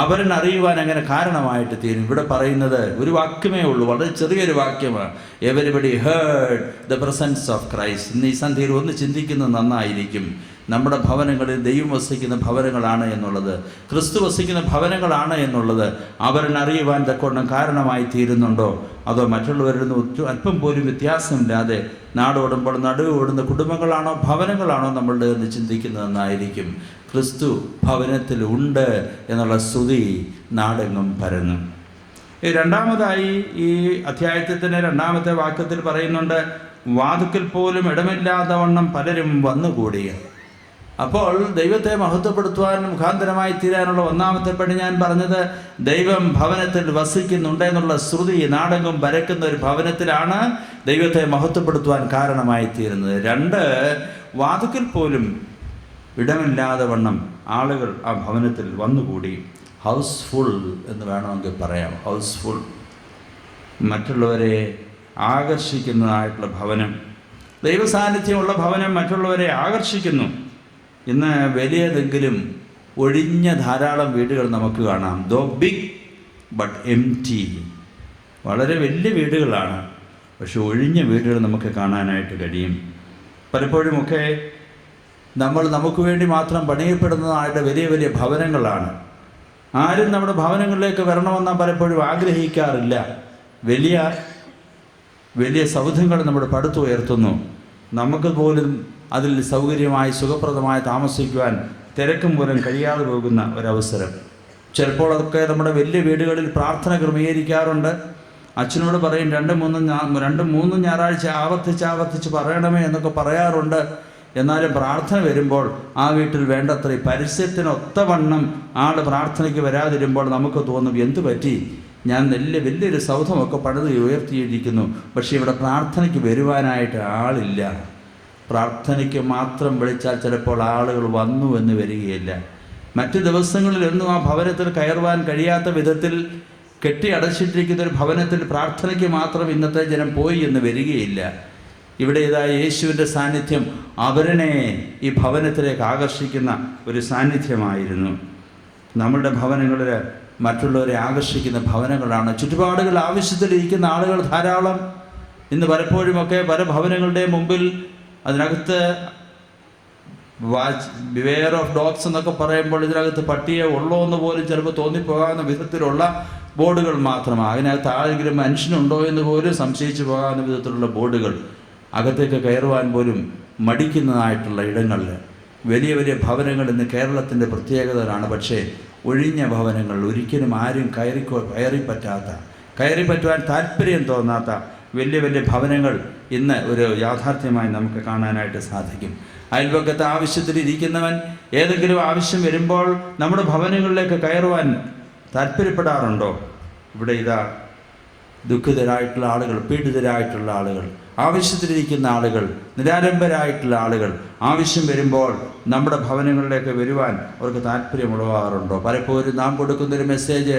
അവരനറിയുവാൻ അങ്ങനെ കാരണമായിട്ട് തീരും. ഇവിടെ പറയുന്നത് ഒരു വാക്യമേ ഉള്ളൂ, വളരെ ചെറിയൊരു വാക്യമാണ്. Everybody heard the presence of Christ. ഇന്ന് ഈ സന്ധ്യയിൽ ഒന്ന് ചിന്തിക്കുന്നത് നന്നായിരിക്കും. നമ്മുടെ ഭവനങ്ങളിൽ ദൈവം വസിക്കുന്ന ഭവനങ്ങളാണ് എന്നുള്ളത്, ക്രിസ്തു വസിക്കുന്ന ഭവനങ്ങളാണ് എന്നുള്ളത് അവരനറിയുവാൻ തക്കവണ്ണം കാരണമായി തീരുന്നുണ്ടോ? അതോ മറ്റുള്ളവരിൽ നിന്ന് അല്പം പോലും വ്യത്യാസമില്ലാതെ നാടോടുമ്പോൾ നടുവ് ഓടുന്ന കുടുംബങ്ങളാണോ ഭവനങ്ങളാണോ നമ്മളുടെ എന്ന് ചിന്തിക്കുന്നതെന്നായിരിക്കും. ക്രിസ്തു ഭവനത്തിൽ ഉണ്ട് എന്നുള്ള സ്തുതി നാടെങ്ങും പരന്നു. രണ്ടാമതായി ഈ അധ്യായത്തിൻ്റെ രണ്ടാമത്തെ വാക്യത്തിൽ പറയുന്നുണ്ട്, വാതുക്കൽ പോലും ഇടമില്ലാത്ത വണ്ണം പലരും വന്നുകൂടിയ. അപ്പോൾ ദൈവത്തെ മഹത്വപ്പെടുത്തുവാൻ മുഖാന്തരമായി തീരാനുള്ള ഒന്നാമത്തെ പണി ഞാൻ പറഞ്ഞത്, ദൈവം ഭവനത്തിൽ വസിക്കുന്നുണ്ട് എന്നുള്ള ശ്രുതി നാടെങ്ങും പരക്കുന്ന ഒരു ഭവനത്തിലാണ് ദൈവത്തെ മഹത്വപ്പെടുത്തുവാൻ കാരണമായി തീരുന്നത്. രണ്ട്, വാതുക്കൽ പോലും ഇടമില്ലാതെ വണ്ണം ആളുകൾ ആ ഭവനത്തിൽ വന്നുകൂടി. ഹൗസ്ഫുൾ എന്ന് വേണമെങ്കിൽ പറയാം. ഹൗസ്ഫുൾ, മറ്റുള്ളവരെ ആകർഷിക്കുന്നതായിട്ടുള്ള ഭവനം, ദൈവസാന്നിധ്യമുള്ള ഭവനം മറ്റുള്ളവരെ ആകർഷിക്കുന്നു. ഇന്ന് വലിയതെങ്കിലും ഒഴിഞ്ഞ ധാരാളം വീടുകൾ നമുക്ക് കാണാം. ദോ ബിഗ് ബട്ട് എംപ്റ്റി. വളരെ വലിയ വീടുകളാണ്, പക്ഷെ ഒഴിഞ്ഞ വീടുകൾ നമുക്ക് കാണാനായിട്ട് കഴിയും. പലപ്പോഴുമൊക്കെ നമ്മൾ നമുക്ക് വേണ്ടി മാത്രം പണിയപ്പെടുന്നതായിട്ട് വലിയ വലിയ ഭവനങ്ങളാണ്. ആരും നമ്മുടെ ഭവനങ്ങളിലേക്ക് വരണമെന്നാൽ പലപ്പോഴും ആഗ്രഹിക്കാറില്ല. വലിയ വലിയ സൗധങ്ങൾ നമ്മുടെ പടുത്തുയർത്തുന്നു. നമുക്ക് പോലും അതിൽ സൗകര്യമായി സുഖപ്രദമായി താമസിക്കുവാൻ തിരക്കും മൂലം കഴിയാതെ പോകുന്ന ഒരവസരം. ചിലപ്പോൾ അതൊക്കെ നമ്മുടെ വലിയ വീടുകളിൽ പ്രാർത്ഥന ക്രമീകരിക്കാറുണ്ട്. അച്ഛനോട് പറയും 2-3 ഞായറാഴ്ച ആവർത്തിച്ച് പറയണമേ എന്നൊക്കെ പറയാറുണ്ട്. എന്നാലും പ്രാർത്ഥന വരുമ്പോൾ ആ വീട്ടിൽ വേണ്ടത്ര പരസ്യത്തിനൊത്തവണ്ണം ആൾ പ്രാർത്ഥനയ്ക്ക് വരാതിരുമ്പോൾ നമുക്ക് തോന്നും, എന്ത് പറ്റി, ഞാൻ വലിയൊരു സൗധമൊക്കെ പണിത് ഉയർത്തിയിരിക്കുന്നു, പക്ഷേ ഇവിടെ പ്രാർത്ഥനയ്ക്ക് വരുവാനായിട്ട് ആളില്ല. പ്രാർത്ഥനയ്ക്ക് മാത്രം വിളിച്ചാൽ ചിലപ്പോൾ ആളുകൾ വന്നു എന്ന് വരികയില്ല. മറ്റ് ദിവസങ്ങളിലൊന്നും ആ ഭവനത്തിൽ കയറുവാൻ കഴിയാത്ത വിധത്തിൽ കെട്ടി അടച്ചിട്ടിരിക്കുന്ന ഒരു ഭവനത്തിൽ പ്രാർത്ഥനയ്ക്ക് മാത്രം ഇന്നത്തെ ജനം പോയി എന്ന് വരികയില്ല. ഇവിടെ ഇതാ യേശുവിൻ്റെ സാന്നിധ്യം അവരനെ ഈ ഭവനത്തിലേക്ക് ആകർഷിക്കുന്ന ഒരു സാന്നിധ്യമായിരുന്നു. നമ്മളുടെ ഭവനങ്ങളിൽ മറ്റുള്ളവരെ ആകർഷിക്കുന്ന ഭവനങ്ങളാണ്. ചുറ്റുപാടുകൾ ആവശ്യത്തിലിരിക്കുന്ന ആളുകൾ ധാരാളം. ഇന്ന് പലപ്പോഴുമൊക്കെ പല ഭവനങ്ങളുടെ മുമ്പിൽ അതിനകത്ത് ബിവെയർ ഓഫ് ഡോഗ്സ് എന്നൊക്കെ പറയുമ്പോൾ ഇതിനകത്ത് പട്ടിയെ ഉള്ളോ എന്ന് പോലും ചിലപ്പോൾ തോന്നിപ്പോകാവുന്ന വിധത്തിലുള്ള ബോർഡുകൾ മാത്രമാണ്. അതിനകത്ത് ആരെങ്കിലും മനുഷ്യനുണ്ടോ എന്ന് പോലും സംശയിച്ചു പോകാവുന്ന വിധത്തിലുള്ള ബോർഡുകൾ. അകത്തേക്ക് കയറുവാൻ പോലും മടിക്കുന്നതായിട്ടുള്ള ഇടങ്ങളിൽ വലിയ വലിയ ഭവനങ്ങൾ ഇന്ന് കേരളത്തിൻ്റെ പ്രത്യേകതകളാണ്. പക്ഷേ ഒഴിഞ്ഞ ഭവനങ്ങൾ, ഒരിക്കലും ആരും കയറിപ്പറ്റുവാൻ താല്പര്യം തോന്നാത്ത വലിയ വലിയ ഭവനങ്ങൾ ഇന്ന് ഒരു യാഥാർത്ഥ്യമായി നമുക്ക് കാണാനായിട്ട് സാധിക്കും. അയൽപക്കത്തെ ആവശ്യത്തിലിരിക്കുന്നവൻ ഏതെങ്കിലും ആവശ്യം വരുമ്പോൾ നമ്മുടെ ഭവനങ്ങളിലേക്ക് കയറുവാൻ താല്പര്യപ്പെടാറുണ്ടോ? ഇവിടെ ഇതാ ദുഃഖിതരായിട്ടുള്ള ആളുകൾ, പീഡിതരായിട്ടുള്ള ആളുകൾ, ആവശ്യത്തിലിരിക്കുന്ന ആളുകൾ, നിരാലംബരായിട്ടുള്ള ആളുകൾ ആവശ്യം വരുമ്പോൾ നമ്മുടെ ഭവനങ്ങളിലേക്ക് വരുവാൻ അവർക്ക് താല്പര്യമുള്ളവാറുണ്ടോ? പലപ്പോഴും നാം കൊടുക്കുന്നൊരു മെസ്സേജ്,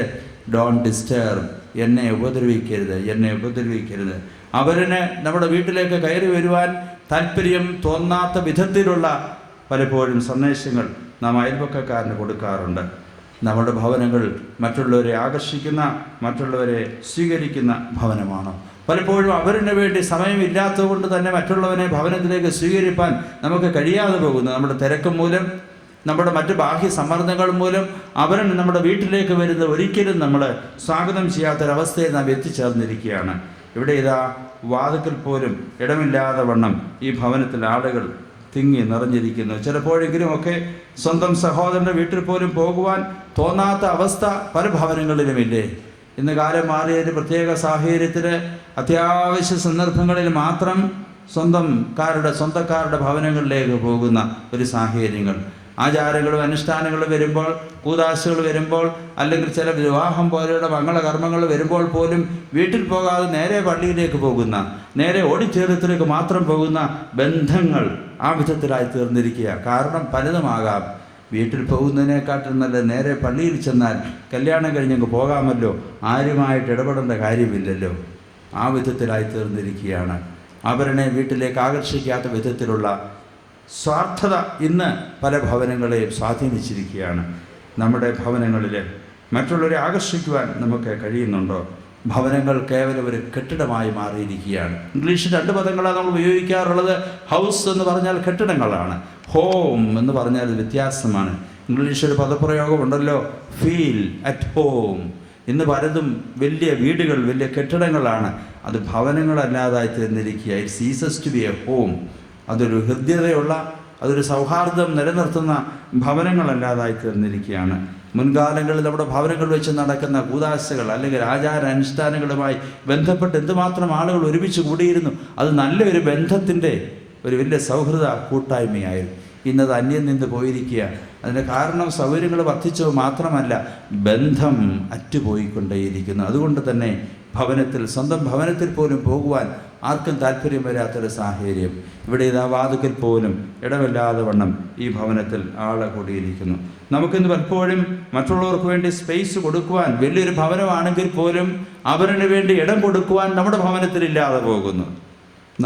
ഡോണ്ട് ഡിസ്റ്റർബ്, എന്നെ ഉപദ്രവിക്കരുത്. അവരിന് നമ്മുടെ വീട്ടിലേക്ക് കയറി വരുവാൻ താല്പര്യം തോന്നാത്ത വിധത്തിലുള്ള പലപ്പോഴും സന്ദേശങ്ങൾ നാം അയൽപക്കക്കാരന് കൊടുക്കാറുണ്ട്. നമ്മുടെ ഭവനങ്ങൾ മറ്റുള്ളവരെ ആകർഷിക്കുന്ന, മറ്റുള്ളവരെ സ്വീകരിക്കുന്ന ഭവനമാണ്. പലപ്പോഴും അവരിന് വേണ്ടി സമയമില്ലാത്തത് കൊണ്ട് തന്നെ മറ്റുള്ളവനെ ഭവനത്തിലേക്ക് സ്വീകരിപ്പാൻ നമുക്ക് കഴിയാതെ പോകുന്നു. നമ്മുടെ തിരക്ക് മൂലം, നമ്മുടെ മറ്റ് ബാഹ്യ സമ്മർദ്ദങ്ങൾ മൂലം അവരന് നമ്മുടെ വീട്ടിലേക്ക് വരുന്നത് ഒരിക്കലും നമ്മൾ സ്വാഗതം ചെയ്യാത്തൊരവസ്ഥയിൽ നാം എത്തിച്ചേർന്നിരിക്കുകയാണ്. ഇവിടെ ഇതാ വാതിക്കൽ പോലും ഇടമില്ലാതെ വണ്ണം ഈ ഭവനത്തിൽ ആളുകൾ തിങ്ങി നിറഞ്ഞിരിക്കുന്നു. ചിലപ്പോഴെങ്കിലുമൊക്കെ സ്വന്തം സഹോദരൻ്റെ വീട്ടിൽ പോലും പോകുവാൻ തോന്നാത്ത അവസ്ഥ പല ഭവനങ്ങളിലുമില്ലേ? ഇന്ന് കാലം മാറിയതിന് പ്രത്യേക സാഹചര്യത്തിൽ അത്യാവശ്യ സന്ദർഭങ്ങളിൽ മാത്രം സ്വന്തക്കാരുടെ ഭവനങ്ങളിലേക്ക് പോകുന്ന ഒരു സാഹചര്യങ്ങൾ, ആചാരങ്ങളും അനുഷ്ഠാനങ്ങളും വരുമ്പോൾ, കൂദാശകൾ വരുമ്പോൾ, അല്ലെങ്കിൽ ചില വിവാഹം പോലെയുള്ള മംഗളകർമ്മങ്ങൾ വരുമ്പോൾ പോലും വീട്ടിൽ പോകാതെ നേരെ പള്ളിയിലേക്ക് പോകുന്ന, നേരെ ഓഡിറ്റോറിയത്തിലേക്ക് മാത്രം പോകുന്ന ബന്ധങ്ങൾ ആ വിധത്തിലായി തീർന്നിരിക്കുക. കാരണം പലതുമാകാം. വീട്ടിൽ പോകുന്നതിനെക്കാട്ടും നല്ല നേരെ പള്ളിയിൽ ചെന്നാൽ കല്യാണം കഴിഞ്ഞങ്ങ് പോകാമല്ലോ, ആരുമായിട്ട് ഇടപെടേണ്ട കാര്യമില്ലല്ലോ. ആ വിധത്തിലായി തീർന്നിരിക്കുകയാണ്. അവരെ വീട്ടിലേക്ക് ആകർഷിക്കാത്ത വിധത്തിലുള്ള സ്വാർത്ഥത ഇന്ന് പല ഭവനങ്ങളെയും സ്വാധീനിച്ചിരിക്കുകയാണ്. നമ്മുടെ ഭവനങ്ങളിൽ മറ്റുള്ളവരെ ആകർഷിക്കുവാൻ നമുക്ക് കഴിയുന്നുണ്ടോ? ഭവനങ്ങൾ കേവലം ഒരു കെട്ടിടമായി മാറിയിരിക്കുകയാണ്. ഇംഗ്ലീഷിൽ 2 പദങ്ങളാണ് നമ്മൾ ഉപയോഗിക്കാറുള്ളത്. ഹൗസ് എന്ന് പറഞ്ഞാൽ കെട്ടിടങ്ങളാണ്, ഹോം എന്ന് പറഞ്ഞാൽ വ്യത്യാസമാണ്. ഇംഗ്ലീഷിൽ പദപ്രയോഗമുണ്ടല്ലോ, ഫീൽ അറ്റ് ഹോം. ഇന്ന് പലതും വലിയ വീടുകൾ, വലിയ കെട്ടിടങ്ങളാണ്. അത് ഭവനങ്ങളല്ലാതായി തീർന്നിരിക്കുക. It ceases to be a home. അതൊരു ഹൃദ്യതയുള്ള, അതൊരു സൗഹാർദ്ദം നിലനിർത്തുന്ന ഭവനങ്ങളല്ലാതായി തീർന്നിരിക്കുകയാണ്. മുൻകാലങ്ങളിൽ നമ്മുടെ ഭവനങ്ങളിൽ വെച്ച് നടക്കുന്ന കൂദാശകൾ അല്ലെങ്കിൽ ആചാര അനുഷ്ഠാനങ്ങളുമായി ബന്ധപ്പെട്ട് എന്തുമാത്രം ആളുകൾ ഒരുമിച്ച് കൂടിയിരുന്നു. അത് നല്ലൊരു ബന്ധത്തിൻ്റെ ഒരു വലിയ സൗഹൃദ കൂട്ടായ്മയായിരുന്നു. ഇന്നത് അന്യം നിന്ന് പോയിരിക്കുക. അതിൻ്റെ കാരണം സൗകര്യങ്ങൾ വർദ്ധിച്ചത് മാത്രമല്ല, ബന്ധം അറ്റുപോയിക്കൊണ്ടേയിരിക്കുന്നു. അതുകൊണ്ട് തന്നെ സ്വന്തം ഭവനത്തിൽ പോലും പോകുവാൻ ആർക്കും താല്പര്യം വരാത്തൊരു സാഹചര്യം. ഇവിടെ ഇതാ വാതുക്കൽ പോലും ഇടമില്ലാതെ വണ്ണം ഈ ഭവനത്തിൽ ആളെ കൂടിയിരിക്കുന്നു. നമുക്കിന്ന് പലപ്പോഴും മറ്റുള്ളവർക്ക് വേണ്ടി സ്പേസ് കൊടുക്കുവാൻ, വലിയൊരു ഭവനമാണെങ്കിൽ പോലും അവരിന് വേണ്ടി ഇടം കൊടുക്കുവാൻ നമ്മുടെ ഭവനത്തിലില്ലാതെ പോകുന്നു.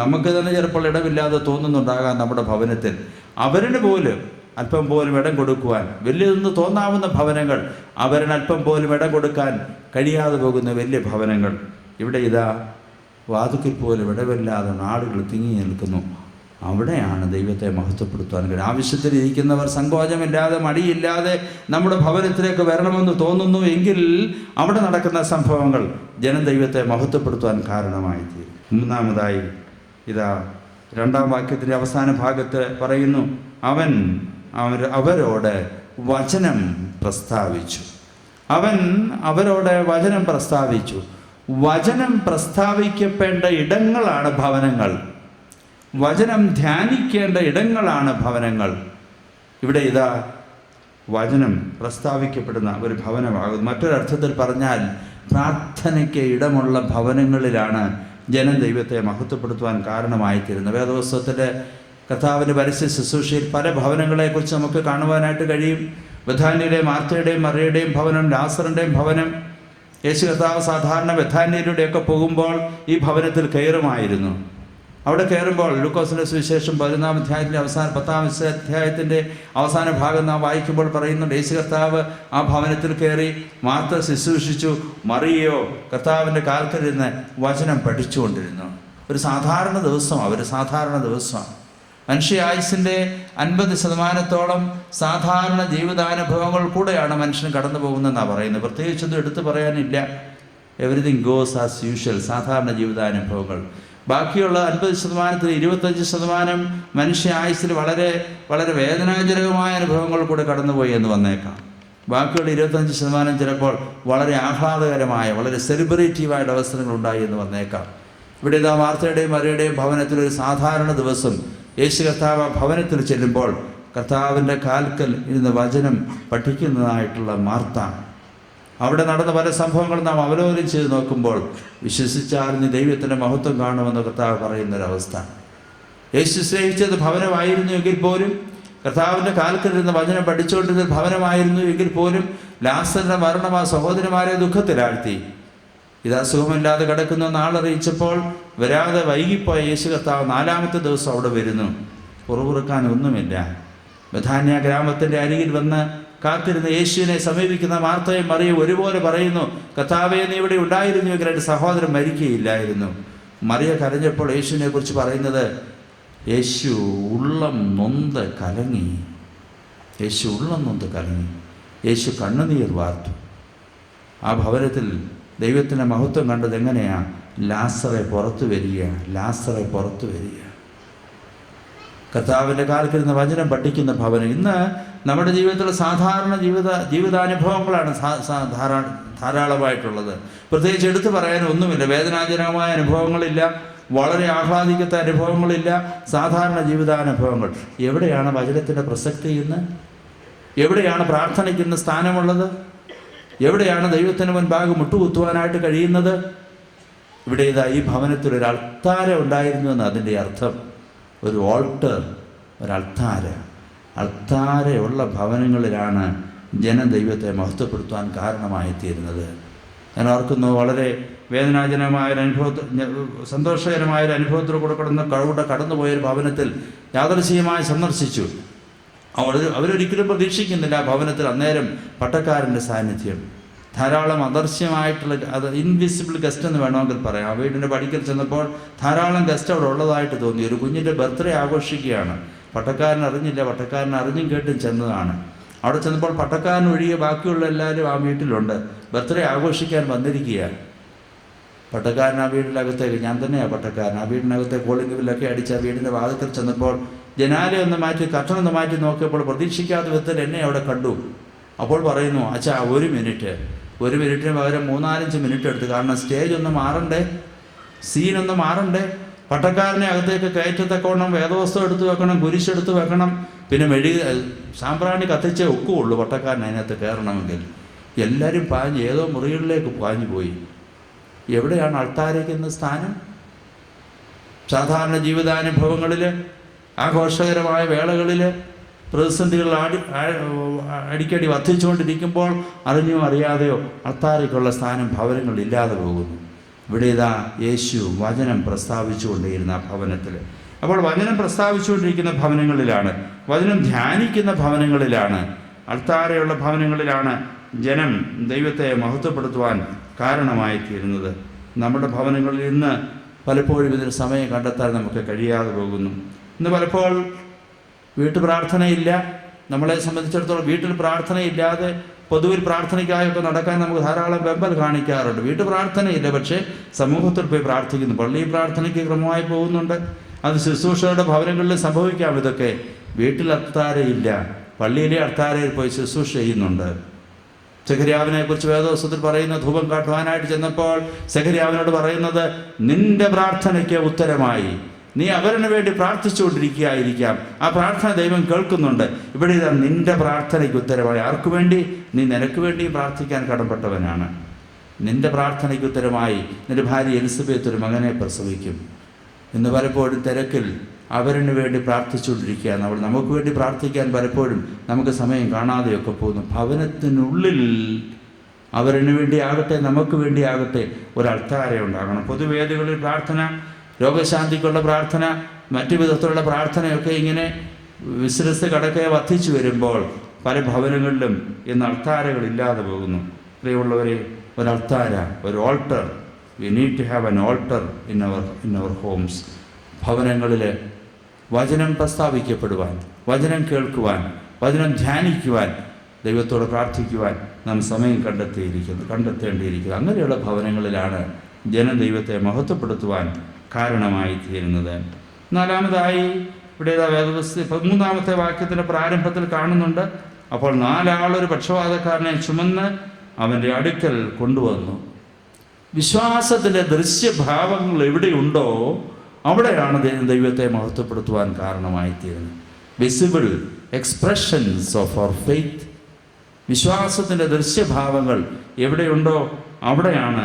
നമുക്ക് തന്നെ ചിലപ്പോൾ ഇടമില്ലാതെ തോന്നുന്നുണ്ടാകാം നമ്മുടെ ഭവനത്തിൽ. അവരിന് പോലും അല്പം പോലും ഇടം കൊടുക്കുവാൻ, വലിയതെന്ന് തോന്നാവുന്ന ഭവനങ്ങൾ, അവരിന് അല്പം പോലും ഇടം കൊടുക്കാൻ കഴിയാതെ പോകുന്ന വലിയ ഭവനങ്ങൾ. ഇവിടെ ഇതാ വാതുക്കിൽ പോലും ഇടമില്ലാതെ ആളുകൾ തിങ്ങി നിൽക്കുന്നു. അവിടെയാണ് ദൈവത്തെ മഹത്വപ്പെടുത്താൻ കഴിയും. ആവശ്യത്തിലിരിക്കുന്നവർ സങ്കോചമില്ലാതെ, മടിയില്ലാതെ നമ്മുടെ ഭവനത്തിലേക്ക് വരണമെന്ന് തോന്നുന്നു എങ്കിൽ അവിടെ നടക്കുന്ന സംഭവങ്ങൾ ജനം ദൈവത്തെ മഹത്വപ്പെടുത്താൻ കാരണമായി തീരും. 3-ാമതായി ഇതാ 2-ാം വാക്യത്തിൻ്റെ അവസാന ഭാഗത്ത് പറയുന്നു, അവരോട് വചനം പ്രസ്താവിച്ചു. അവരോട് വചനം പ്രസ്താവിച്ചു. വചനം പ്രസ്താവിക്കപ്പെടേണ്ട ഇടങ്ങളാണ് ഭവനങ്ങൾ. വചനം ധ്യാനിക്കേണ്ട ഇടങ്ങളാണ് ഭവനങ്ങൾ. ഇവിടെ ഇതാ വചനം പ്രസ്താവിക്കപ്പെടുന്ന ഒരു ഭവനമാകുന്നു. മറ്റൊരർത്ഥത്തിൽ പറഞ്ഞാൽ പ്രാർത്ഥനയ്ക്ക് ഇടമുള്ള ഭവനങ്ങളിലാണ് ജനം ദൈവത്തെ മഹത്വപ്പെടുത്തുവാൻ കാരണമായിത്തീരുന്നത്. വേദപുസ്തകത്തിലെ കർത്താവിൻ്റെ പരസ്യ ശുശ്രൂഷയിൽ പല ഭവനങ്ങളെക്കുറിച്ച് നമുക്ക് കാണുവാനായിട്ട് കഴിയും. ബഥാന്യയുടെയും മാർത്തയുടെയും മറിയയുടെയും ഭവനം, ലാസറിൻ്റെയും ഭവനം. യേശു കർത്താവ് സാധാരണ ബഥാന്യയിലൂടെയൊക്കെ പോകുമ്പോൾ ഈ ഭവനത്തിൽ കയറുമായിരുന്നു. അവിടെ കയറുമ്പോൾ ലൂക്കോസിൻ്റെ സുവിശേഷം 11-ാം അധ്യായത്തിൻ്റെ അവസാനം 10-ാം അധ്യായത്തിൻ്റെ അവസാന ഭാഗം നാം വായിക്കുമ്പോൾ പറയുന്നുണ്ട്, യേശു കർത്താവ് ആ ഭവനത്തിൽ കയറി. മാർത്ത ശുശ്രൂഷിച്ചു, മറിയയോ കർത്താവിൻ്റെ കാൽക്കലിരുന്ന് വചനം പഠിച്ചുകൊണ്ടിരുന്നു. ഒരു സാധാരണ ദിവസമാണ്. മനുഷ്യ ആയുസിൻ്റെ 50% സാധാരണ ജീവിതാനുഭവങ്ങൾ കൂടെയാണ് മനുഷ്യൻ കടന്നു പോകുന്നതെന്നാണ് പറയുന്നത്. പ്രത്യേകിച്ചൊന്നും എടുത്തു പറയാനില്ല. എവറിതിങ് ഗോസ് ആസ് യൂഷ്വൽ, സാധാരണ ജീവിതാനുഭവങ്ങൾ. ബാക്കിയുള്ള 50%-ൽ 25% മനുഷ്യ ആയുസ്സിൽ വളരെ വളരെ വേദനാജനകമായ അനുഭവങ്ങൾ കൂടെ കടന്നുപോയി എന്ന് വന്നേക്കാം. ബാക്കിയുള്ള 25% ചിലപ്പോൾ വളരെ ആഹ്ലാദകരമായ, വളരെ സെലിബ്രേറ്റീവായിട്ട് അവസരങ്ങൾ ഉണ്ടായി എന്ന് വന്നേക്കാം. ഇവിടെ ഇതാ മാർത്തയുടെയും മറിയയുടെയും ഭവനത്തിൽ ഒരു സാധാരണ ദിവസം യേശു കർത്താവ് ഭവനത്തിൽ ചെല്ലുമ്പോൾ കർത്താവിൻ്റെ കാൽക്കൽ ഇരുന്ന് വചനം പഠിക്കുന്നതായിട്ടുള്ള മാർത്ത. അവിടെ നടന്ന പല സംഭവങ്ങൾ നാം അവലോകനം ചെയ്ത് നോക്കുമ്പോൾ വിശ്വസിച്ചാൽ നീ ദൈവത്തിൻ്റെ മഹത്വം കാണുമെന്ന് കർത്താവ് പറയുന്നൊരവസ്ഥ. യേശു സ്നേഹിച്ചത് ഭവനമായിരുന്നു എങ്കിൽ പോലും, കർത്താവിൻ്റെ കാൽക്കലിരുന്ന് വചനം പഠിച്ചുകൊണ്ടിരുന്നത് ഭവനമായിരുന്നു എങ്കിൽ പോലും, ലാസറിൻ്റെ മരണം ആ സഹോദരന്മാരെ ദുഃഖത്തിലാഴ്ത്തി. ഇതാ സുഖമില്ലാതെ കിടക്കുന്ന നാളറിയിച്ചപ്പോൾ വരാതെ വൈകിപ്പോയ യേശു കർത്താവ് 4-ാമത്തെ ദിവസം അവിടെ വരുന്നു. പുറകുറുക്കാൻ ഒന്നുമില്ല. ബഥാന്യ ഗ്രാമത്തിൻ്റെ അരികിൽ വന്ന് കാത്തിരുന്ന യേശുവിനെ സമീപിക്കുന്ന മാർത്തയും മറിയയും ഒരുപോലെ പറയുന്നു, കർത്താവേ, നീ ഇവിടെ ഉണ്ടായിരുന്നുവെങ്കിൽ എൻ്റെ സഹോദരൻ മരിക്കുകയില്ലായിരുന്നു. മറിയ കരഞ്ഞപ്പോൾ യേശുവിനെ കുറിച്ച് പറയുന്നത്, യേശു ഉള്ളം നൊന്ത് കലങ്ങി. യേശു കണ്ണുനീർ വാർത്തു. ആ ഭവനത്തിൽ ദൈവത്തിൻ്റെ മഹത്വം കണ്ടത് എങ്ങനെയാണ്? ലാസറെ പുറത്തു വരിക. കർത്താവിൻ്റെ കാൽക്കിരുന്ന് വചനം പഠിക്കുന്ന ഭവനം. ഇന്ന് നമ്മുടെ ജീവിതത്തിലെ സാധാരണ ജീവിതാനുഭവങ്ങളാണ് ധാരാളമായിട്ടുള്ളത്. പ്രത്യേകിച്ച് എടുത്തു പറയാൻ ഒന്നുമില്ല. വേദനാജനകമായ അനുഭവങ്ങളില്ല, വളരെ ആഹ്ലാദിക്കത്ത അനുഭവങ്ങളില്ല, സാധാരണ ജീവിതാനുഭവങ്ങൾ. എവിടെയാണ് വചനത്തിൻ്റെ പ്രസക്തി ഇന്ന്? എവിടെയാണ് പ്രാർത്ഥനയ്ക്ക് ഇന്ന് സ്ഥാനമുള്ളത്? എവിടെയാണ് ദൈവത്തിന് മുൻപാകെ മുട്ടുകുത്തുവാനായിട്ട് കഴിയുന്നത്? ഇവിടെ ഇതാ ഈ ഭവനത്തിൽ ഒരു അൾത്താര ഉണ്ടായിരുന്നു എന്ന് അതിൻ്റെ അർത്ഥം. ഒരു ഓൾട്ടർ, ഒരു അൾത്താരയുള്ള ഭവനങ്ങളിലാണ് ജനം ദൈവത്തെ മഹത്വപ്പെടുത്തുവാൻ കാരണമായിത്തീരുന്നത്. ഞാൻ ഓർക്കുന്നു, വളരെ വേദനാജനകമായൊരു സന്തോഷകരമായൊരു അനുഭവത്തിലൂടെ കടന്നുപോയൊരു ഭവനത്തിൽ യാദൃശ്ചികമായി സന്ദർശിച്ചു. അവരൊരിക്കലും പ്രതീക്ഷിക്കുന്നില്ല ആ ഭവനത്തിൽ അന്നേരം പട്ടക്കാരൻ്റെ സാന്നിധ്യം. ധാരാളം അദർശ്യമായിട്ടുള്ള, അത് ഇൻവിസിബിൾ ഗസ്റ്റ് എന്ന് വേണമെങ്കിൽ പറയാം. ആ വീടിൻ്റെ പടിക്കൽ ചെന്നപ്പോൾ ധാരാളം ഗസ്റ്റ് അവിടെ ഉള്ളതായിട്ട് തോന്നി. ഒരു കുഞ്ഞിൻ്റെ ബർത്ത്ഡേ ആഘോഷിക്കുകയാണ്. പട്ടക്കാരൻ അറിഞ്ഞില്ല, പട്ടക്കാരൻ അറിഞ്ഞും കേട്ടും ചെന്നതാണ്. അവിടെ ചെന്നപ്പോൾ പട്ടക്കാരൻ ഒഴികെ ബാക്കിയുള്ള എല്ലാവരും ആ വീട്ടിലുണ്ട്. ബർത്ത്ഡേ ആഘോഷിക്കാൻ വന്നിരിക്കുകയാണ്. പട്ടക്കാരൻ ആ വീടിനകത്തേക്ക്, ഞാൻ തന്നെയാണ് പട്ടക്കാരൻ, ആ വീടിനകത്തെ കോളിംഗ് ബില്ലൊക്കെ അടിച്ച് ആ വീടിൻ്റെ വാതിക്കൽ ചെന്നപ്പോൾ ജനാലയം ഒന്ന് മാറ്റി, കർട്ടനൊന്ന് മാറ്റി നോക്കിയപ്പോൾ പ്രതീക്ഷിക്കാത്ത വിധത്തിൽ എന്നെ അവിടെ കണ്ടു. അപ്പോൾ പറയുന്നു, അച്ഛാ ഒരു മിനിറ്റിന് പകരം 3-5 മിനിറ്റ് എടുത്തു. കാരണം സ്റ്റേജ് ഒന്ന് മാറണ്ടേ, സീനൊന്ന് മാറണ്ടേ. പട്ടക്കാരനെ അകത്തേക്ക് കയറ്റത്തക്കോണം വേദവസ്തു എടുത്ത് വെക്കണം, കുരിശെടുത്ത് വെക്കണം, പിന്നെ സാമ്പ്രാണി കത്തിച്ചേ ഒക്കുള്ളൂ പട്ടക്കാരൻ അതിനകത്ത് കയറണമെങ്കിൽ. എല്ലാവരും പാഞ്ഞ് ഏതോ മുറികളിലേക്ക് പാഞ്ഞു പോയി. എവിടെയാണ് അൾത്താരയ്ക്കുന്ന സ്ഥാനം? സാധാരണ ജീവിതാനുഭവങ്ങളിൽ, ആഘോഷകരമായ വേളകളിൽ പ്രതിസന്ധികൾ അടിക്കടി വർദ്ധിച്ചുകൊണ്ടിരിക്കുമ്പോൾ അറിഞ്ഞോ അറിയാതെയോ അൾത്താരയ്ക്കുള്ള സ്ഥാനം ഭവനങ്ങളിൽ ഇല്ലാതെ പോകുന്നു. ഇവിടെ ഇതാ യേശു വചനം പ്രസ്താവിച്ചുകൊണ്ടേയിരുന്ന ആ ഭവനത്തിൽ. അപ്പോൾ വചനം പ്രസ്താവിച്ചുകൊണ്ടിരിക്കുന്ന ഭവനങ്ങളിലാണ്, വചനം ധ്യാനിക്കുന്ന ഭവനങ്ങളിലാണ്, അൾത്താരയുള്ള ഭവനങ്ങളിലാണ് ജനം ദൈവത്തെ മഹത്വപ്പെടുത്തുവാൻ കാരണമായിത്തീരുന്നത്. നമ്മുടെ ഭവനങ്ങളിൽ ഇന്ന് പലപ്പോഴും ഇതിന് സമയം കണ്ടെത്താൻ നമുക്ക് കഴിയാതെ പോകുന്നു. ഇന്ന് പലപ്പോൾ വീട്ടുപ്രാർത്ഥനയില്ല. നമ്മളെ സംബന്ധിച്ചിടത്തോളം വീട്ടിൽ പ്രാർത്ഥനയില്ലാതെ പൊതുവിൽ പ്രാർത്ഥനയ്ക്കായൊക്കെ നടക്കാൻ നമുക്ക് ധാരാളം വെമ്പൽ കാണിക്കാറുണ്ട്. വീട്ടുപ്രാർത്ഥനയില്ല, പക്ഷേ സമൂഹത്തിൽ പോയി പ്രാർത്ഥിക്കുന്നു. പള്ളിയിൽ പ്രാർത്ഥനയ്ക്ക് ക്രമമായി പോകുന്നുണ്ട്. അത് ശുശ്രൂഷയുടെ ഭവനങ്ങളിൽ സംഭവിക്കാം. ഇതൊക്കെ വീട്ടിൽ അൾത്താരയില്ല, പള്ളിയിലെ അൾത്താരയിൽ പോയി ശുശ്രൂഷ ചെയ്യുന്നുണ്ട്. സെഖര്യാവിനെ കുറിച്ച് വേദപുസ്തകത്തിൽ പറയുന്ന, ധൂപം കാട്ടുവാനായിട്ട് ചെന്നപ്പോൾ സെഖര്യാവിനോട് പറയുന്നത്, നിന്റെ പ്രാർത്ഥനയ്ക്ക് ഉത്തരമായി നീ അവരിന് വേണ്ടി പ്രാർത്ഥിച്ചുകൊണ്ടിരിക്കുകയായിരിക്കാം, ആ പ്രാർത്ഥന ദൈവം കേൾക്കുന്നുണ്ട്. ഇവിടെ ഇതാ നിന്റെ പ്രാർത്ഥനയ്ക്ക് ഉത്തരമായി. ആർക്കു വേണ്ടി? നീ നിനക്ക് വേണ്ടി പ്രാർത്ഥിക്കാൻ കടപ്പെട്ടവനാണ്. നിന്റെ പ്രാർത്ഥനയ്ക്ക് ഉത്തരമായി നിന്റെ ഭാര്യ എലിസബത്ത് ഒരു മകനെ പ്രസവിക്കും. ഇന്ന് പലപ്പോഴും തിരക്കിൽ അവരിന് വേണ്ടി പ്രാർത്ഥിച്ചുകൊണ്ടിരിക്കുകയാണ്. അവൾ നമുക്ക് വേണ്ടി പ്രാർത്ഥിക്കാൻ പലപ്പോഴും നമുക്ക് സമയം കാണാതെയൊക്കെ പോകുന്നു. ഭവനത്തിനുള്ളിൽ അവരിന് വേണ്ടി ആകട്ടെ, നമുക്ക് വേണ്ടി ആകട്ടെ ഒരു അൾത്താര ഉണ്ടാകണം. പൊതുവേദികളിൽ പ്രാർത്ഥന, രോഗശാന്തിക്കുള്ള പ്രാർത്ഥന, മറ്റു വിധത്തിലുള്ള പ്രാർത്ഥനയൊക്കെ ഇങ്ങനെ വിശ്രസ് കടക്കെ വർദ്ധിച്ചു വരുമ്പോൾ പല ഭവനങ്ങളിലും ഇന്ന് അൾത്താരകളില്ലാതെ പോകുന്നു. പ്രിയമുള്ളവരെ, ഒരു അൾത്താര, ഒരു altar, we need to have an altar in our homes. ഭവനങ്ങളിൽ വചനം പ്രസ്താവിക്കപ്പെടുവാൻ, വചനം കേൾക്കുവാൻ, വചനം ധ്യാനിക്കുവാൻ, ദൈവത്തോട് പ്രാർത്ഥിക്കുവാൻ നാം സമയം കണ്ടെത്തേണ്ടിയിരിക്കുന്നു. അങ്ങനെയുള്ള ഭവനങ്ങളിലാണ് ജനം ദൈവത്തെ മഹത്വപ്പെടുത്തുവാൻ കാരണമായി തീരുന്നത്. നാലാമതായി ഇവിടെ വേദപുസ്തകത്തിൽ 13-ാമത്തെ വാക്യത്തിൻ്റെ പ്രാരംഭത്തിൽ കാണുന്നുണ്ട്, അപ്പോൾ 4 ആളൊരു പക്ഷവാതക്കാരനെ ചുമന്ന് അവൻ്റെ അടുക്കൽ കൊണ്ടുവന്നു. വിശ്വാസത്തിൻ്റെ ദൃശ്യഭാവങ്ങൾ എവിടെയുണ്ടോ അവിടെയാണ് ദൈവത്തെ മഹത്വപ്പെടുത്തുവാൻ കാരണമായിത്തീരുന്നത്. Visible expressions of our faith. വിശ്വാസത്തിൻ്റെ ദൃശ്യഭാവങ്ങൾ എവിടെയുണ്ടോ അവിടെയാണ്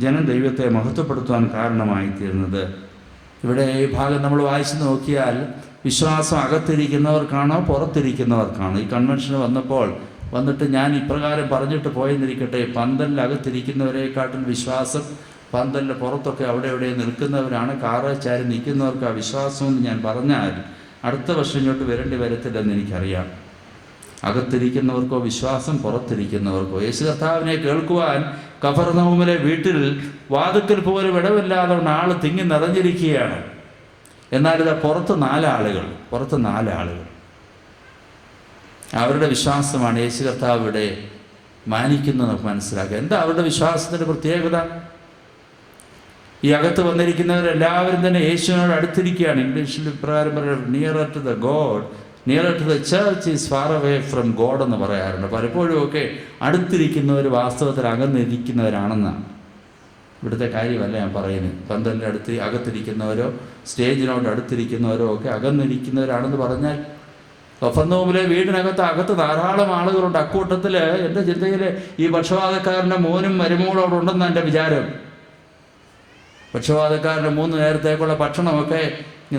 ജനം ദൈവത്തെ മഹത്വപ്പെടുത്തുവാൻ കാരണമായിത്തീരുന്നത്. ഇവിടെ ഈ ഭാഗം നമ്മൾ വായിച്ചു നോക്കിയാൽ വിശ്വാസം അകത്തിരിക്കുന്നവർക്കാണോ പുറത്തിരിക്കുന്നവർക്കാണോ? ഈ കൺവെൻഷന് വന്നിട്ട് ഞാൻ ഇപ്രകാരം പറഞ്ഞിട്ട് പോയെന്നിരിക്കട്ടെ, പന്തലിനകത്തിരിക്കുന്നവരെക്കാട്ടിൽ വിശ്വാസം പന്തലിൻ്റെ പുറത്തൊക്കെ അവിടെ എവിടെ നിൽക്കുന്നവരാണ്. കാറ് ചാരി നിൽക്കുന്നവർക്ക് ആ വിശ്വാസമെന്ന് ഞാൻ പറഞ്ഞാൽ അടുത്ത വർഷം ഇങ്ങോട്ട് വരത്തില്ലെന്ന് എനിക്കറിയാം. അകത്തിരിക്കുന്നവർക്കോ വിശ്വാസം, പുറത്തിരിക്കുന്നവർക്കോ. യേശു കർത്താവിനെ കേൾക്കുവാൻ കഫർനഹൂമിലെ വീട്ടിൽ വാതിക്കൽ പോലും ഇടവില്ലാതെ ആൾ തിങ്ങി നിറഞ്ഞിരിക്കുകയാണ്. എന്നാൽ ഇതാ പുറത്ത് 4 ആളുകൾ. അവരുടെ വിശ്വാസമാണ് യേശു കർത്താവ് ഇവിടെ മാനിക്കുന്നത് നമുക്ക് മനസ്സിലാക്കുക. എന്താ അവരുടെ വിശ്വാസത്തിൻ്റെ പ്രത്യേകത? ഈ അകത്ത് വന്നിരിക്കുന്നവരെല്ലാവരും തന്നെ യേശുവിനോട് അടുത്തിരിക്കുകയാണ്. ഇംഗ്ലീഷിൽ ഇപ്രകാരം പറയുന്നത്, nearer to the God, nearer to the church is far away from God എന്ന് പറയാറുണ്ട്. പലപ്പോഴും ഒക്കെ അടുത്തിരിക്കുന്നവർ വാസ്തവത്തിൽ അകന്നിരിക്കുന്നവരാണെന്നാണ്. ഇവിടുത്തെ കാര്യമല്ല ഞാൻ പറയുന്നത്. പന്തലിൻ്റെ അകത്തിരിക്കുന്നവരോ സ്റ്റേജിനോട് അടുത്തിരിക്കുന്നവരോ ഒക്കെ അകന്നിരിക്കുന്നവരാണെന്ന് പറഞ്ഞാൽ, കഫർന്നഹൂമിലെ അകത്ത് ധാരാളം ആളുകളുണ്ട്. അക്കൂട്ടത്തിൽ എൻ്റെ ചിന്തയിൽ ഈ പക്ഷപാതക്കാരൻ്റെ മോനും മരുമോളും അവിടെ ഉണ്ടെന്നാണ് എൻ്റെ വിചാരം. പക്ഷപാതക്കാരൻ്റെ 3 നേരത്തേക്കുള്ള ഭക്ഷണമൊക്കെ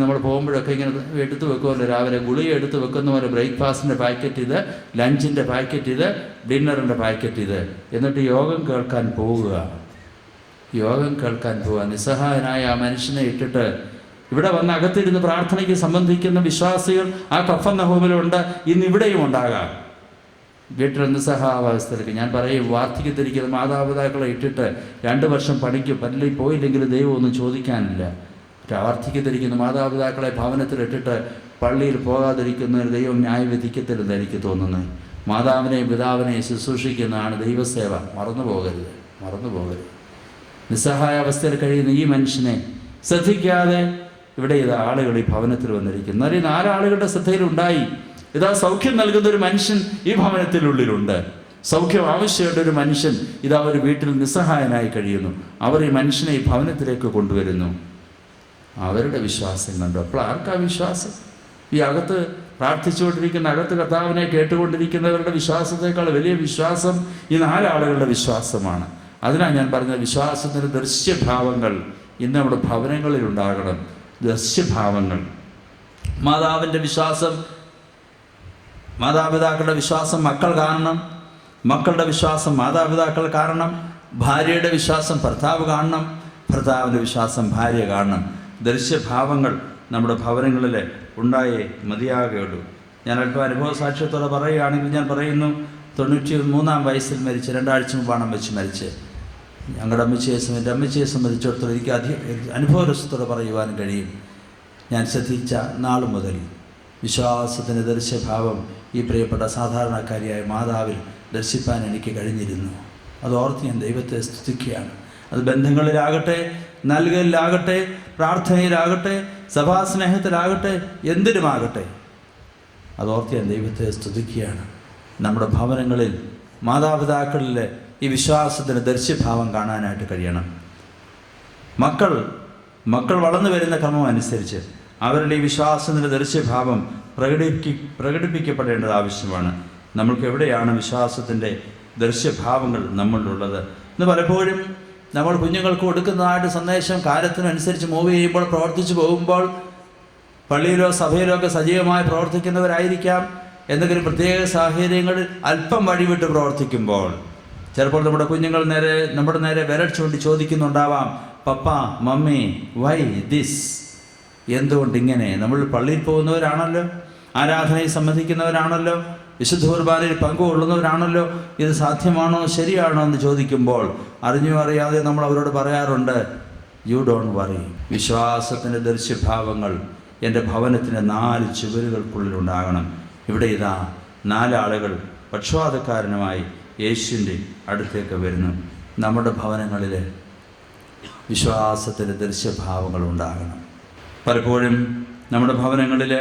നമ്മൾ പോകുമ്പോഴൊക്കെ ഇങ്ങനെ എടുത്ത് വെക്കുമല്ലോ. രാവിലെ ഗുളിക എടുത്ത് വെക്കുന്ന പോലെ ബ്രേക്ക്ഫാസ്റ്റിൻ്റെ പാക്കറ്റ് ഇത്, ലഞ്ചിൻ്റെ പാക്കറ്റ് ഇത്, ഡിന്നറിൻ്റെ പാക്കറ്റ് ഇത്, എന്നിട്ട് യോഗം കേൾക്കാൻ പോവുക. നിസ്സഹായനായ ആ മനുഷ്യനെ ഇട്ടിട്ട് ഇവിടെ വന്ന് അകത്തിരുന്ന് പ്രാർത്ഥനയ്ക്ക് സംബന്ധിക്കുന്ന വിശ്വാസികൾ ആ കഫർന്നഹൂമിലുണ്ട്, ഇന്നിവിടെയും ഉണ്ടാകാം. വീട്ടിൽ നിസ്സഹായാവസ്ഥയിലേക്ക് ഞാൻ പറയും, വാർദ്ധക്യത്തിരിക്കുന്ന മാതാപിതാക്കളെ ഇട്ടിട്ട് 2 വർഷം പണിക്ക് പള്ളിയിൽ പോയില്ലെങ്കിലും ദൈവം ഒന്നും ചോദിക്കാനില്ല. വാർദ്ധക്യത്തിരിക്കുന്ന മാതാപിതാക്കളെ ഭവനത്തിലിട്ടിട്ട് പള്ളിയിൽ പോകാതിരിക്കുന്നതിന് ദൈവം ന്യായം വിധിക്കത്തില്ലെന്ന് എനിക്ക് തോന്നുന്നത്. മാതാവിനെയും പിതാവിനെയും ശുശ്രൂഷിക്കുന്നതാണ് ദൈവസേവ. മറന്നു പോകരുത്. നിസ്സഹായാവസ്ഥയിൽ കഴിയുന്ന ഈ മനുഷ്യനെ ശ്രദ്ധിക്കാതെ ഇവിടെ ഇതാ ആളുകൾ ഈ ഭവനത്തിൽ വന്നിരിക്കുന്നു. എന്നാൽ ഈ 4 ആളുകളുടെ ശ്രദ്ധയിലുണ്ടായി, ഇതാ സൗഖ്യം നൽകുന്ന ഒരു മനുഷ്യൻ ഈ ഭവനത്തിനുള്ളിലുണ്ട്. സൗഖ്യം ആവശ്യമുള്ള ഒരു മനുഷ്യൻ ഇതാ ഒരു വീട്ടിൽ നിസ്സഹായനായി കഴിയുന്നു. അവർ ഈ മനുഷ്യനെ ഈ ഭവനത്തിലേക്ക് കൊണ്ടുവരുന്നു. അവരുടെ വിശ്വാസം കണ്ടു. അപ്പോൾ ആർക്കാ വിശ്വാസം? ഈ അകത്ത് പ്രാർത്ഥിച്ചുകൊണ്ടിരിക്കുന്ന, അകത്ത് കർത്താവിനെ കേട്ടുകൊണ്ടിരിക്കുന്നവരുടെ വിശ്വാസത്തെക്കാൾ വലിയ വിശ്വാസം ഈ 4 ആളുകളുടെ വിശ്വാസമാണ്. അതിനാണ് ഞാൻ പറഞ്ഞത്, വിശ്വാസത്തിൻ്റെ ദൃശ്യഭാവങ്ങൾ ഇന്ന് നമ്മുടെ ഭവനങ്ങളിൽ ഉണ്ടാകണം. ദൃശ്യഭാവങ്ങൾ. മാതാവിൻ്റെ വിശ്വാസം, മാതാപിതാക്കളുടെ വിശ്വാസം മക്കൾ കാണണം. മക്കളുടെ വിശ്വാസം മാതാപിതാക്കൾ കാണണം. ഭാര്യയുടെ വിശ്വാസം ഭർത്താവ് കാണണം. ഭർത്താവിൻ്റെ വിശ്വാസം ഭാര്യ കാണണം. ദൃശ്യഭാവങ്ങൾ നമ്മുടെ ഭവനങ്ങളിൽ ഉണ്ടായേ മതിയാകുകയുള്ളൂ. ഞാൻ അല്പം അനുഭവ സാക്ഷ്യത്തോടെ പറയുകയാണെങ്കിൽ ഞാൻ പറയുന്നു, 93-ാം വയസ്സിൽ മരിച്ച് 2 ആഴ്ച മുമ്പാണ് അമ്മച്ചി മരിച്ച്. ഞങ്ങളുടെ എൻ്റെ അമ്മച്ചിയെ സംബന്ധിച്ചിടത്തോളം എനിക്ക് അനുഭവരസത്തോടെ പറയുവാൻ കഴിയും. ഞാൻ ശ്രദ്ധിച്ച നാൾ മുതൽ വിശ്വാസത്തിൻ്റെ ദൃശ്യഭാവം ഈ പ്രിയപ്പെട്ട സാധാരണക്കാരിയായ മാതാവിൽ ദർശിപ്പാൻ എനിക്ക് കഴിഞ്ഞിരുന്നു. അതോർത്ത് ഞാൻ ദൈവത്തെ സ്തുതിക്കുകയാണ്. അത് ബന്ധങ്ങളിലാകട്ടെ, നൽകലിലാകട്ടെ, പ്രാർത്ഥനയിലാകട്ടെ, സഭാസ്നേഹത്തിലാകട്ടെ, എന്തിനുമാകട്ടെ, അതോർത്ത് ഞാൻ ദൈവത്തെ സ്തുതിക്കുകയാണ്. നമ്മുടെ ഭവനങ്ങളിൽ മാതാപിതാക്കളിൽ ഈ വിശ്വാസത്തിൻ്റെ ദൃശ്യഭാവം കാണാനായിട്ട് കഴിയണം. മക്കൾ വളർന്നു വരുന്ന ക്രമം അനുസരിച്ച് അവരുടെ ഈ വിശ്വാസത്തിൻ്റെ ദൃശ്യഭാവം പ്രകടിപ്പിക്കപ്പെടേണ്ടത് ആവശ്യമാണ്. നമ്മൾക്ക് എവിടെയാണ് വിശ്വാസത്തിൻ്റെ ദൃശ്യഭാവങ്ങൾ നമ്മളിലുള്ളത്? ഇന്ന് പലപ്പോഴും നമ്മൾ കുഞ്ഞുങ്ങൾക്ക് കൊടുക്കുന്നതായിട്ട് സന്ദേശം കാലത്തിനനുസരിച്ച് മൂവ് ചെയ്യുമ്പോൾ, പ്രവർത്തിച്ചു പോകുമ്പോൾ, പള്ളിയിലോ സഭയിലോ ഒക്കെ സജീവമായി പ്രവർത്തിക്കുന്നവരായിരിക്കാം. എന്തെങ്കിലും പ്രത്യേക സാഹചര്യങ്ങളിൽ അല്പം വഴിവിട്ട് പ്രവർത്തിക്കുമ്പോൾ ചിലപ്പോൾ നമ്മുടെ കുഞ്ഞുങ്ങൾ നമ്മുടെ നേരെ വിരൽ ചൂണ്ടി ചോദിക്കുന്നുണ്ടാവാം, പപ്പ, മമ്മി, വൈ ദിസ്? എന്തുകൊണ്ട് ഇങ്ങനെ? നമ്മൾ പള്ളിയിൽ പോകുന്നവരാണല്ലോ, ആരാധനയിൽ സംബന്ധിക്കുന്നവരാണല്ലോ, വിശുദ്ധ കുർബാനയിൽ പങ്കുകൊള്ളുന്നവരാണല്ലോ. ഇത് സാധ്യമാണോ, ശരിയാണോ എന്ന് ചോദിക്കുമ്പോൾ അറിഞ്ഞോ അറിയാതെ നമ്മൾ അവരോട് പറയാറുണ്ട്, യു ഡോണ്ട് വറി. വിശ്വാസത്തിൻ്റെ ദൃശ്യഭാവങ്ങൾ എൻ്റെ ഭവനത്തിൻ്റെ 4 ചുവരുകൾക്കുള്ളിൽ ഉണ്ടാകണം. ഇവിടെ ഇതാ 4 ആളുകൾ പക്ഷപാതക്കാരനുമായി യേശുവിൻ്റെ അടുത്തേക്ക് വരുന്നു. നമ്മുടെ ഭവനങ്ങളിൽ വിശ്വാസത്തിൻ്റെ ദൃശ്യഭാവങ്ങൾ ഉണ്ടാകണം. പലപ്പോഴും നമ്മുടെ ഭവനങ്ങളിൽ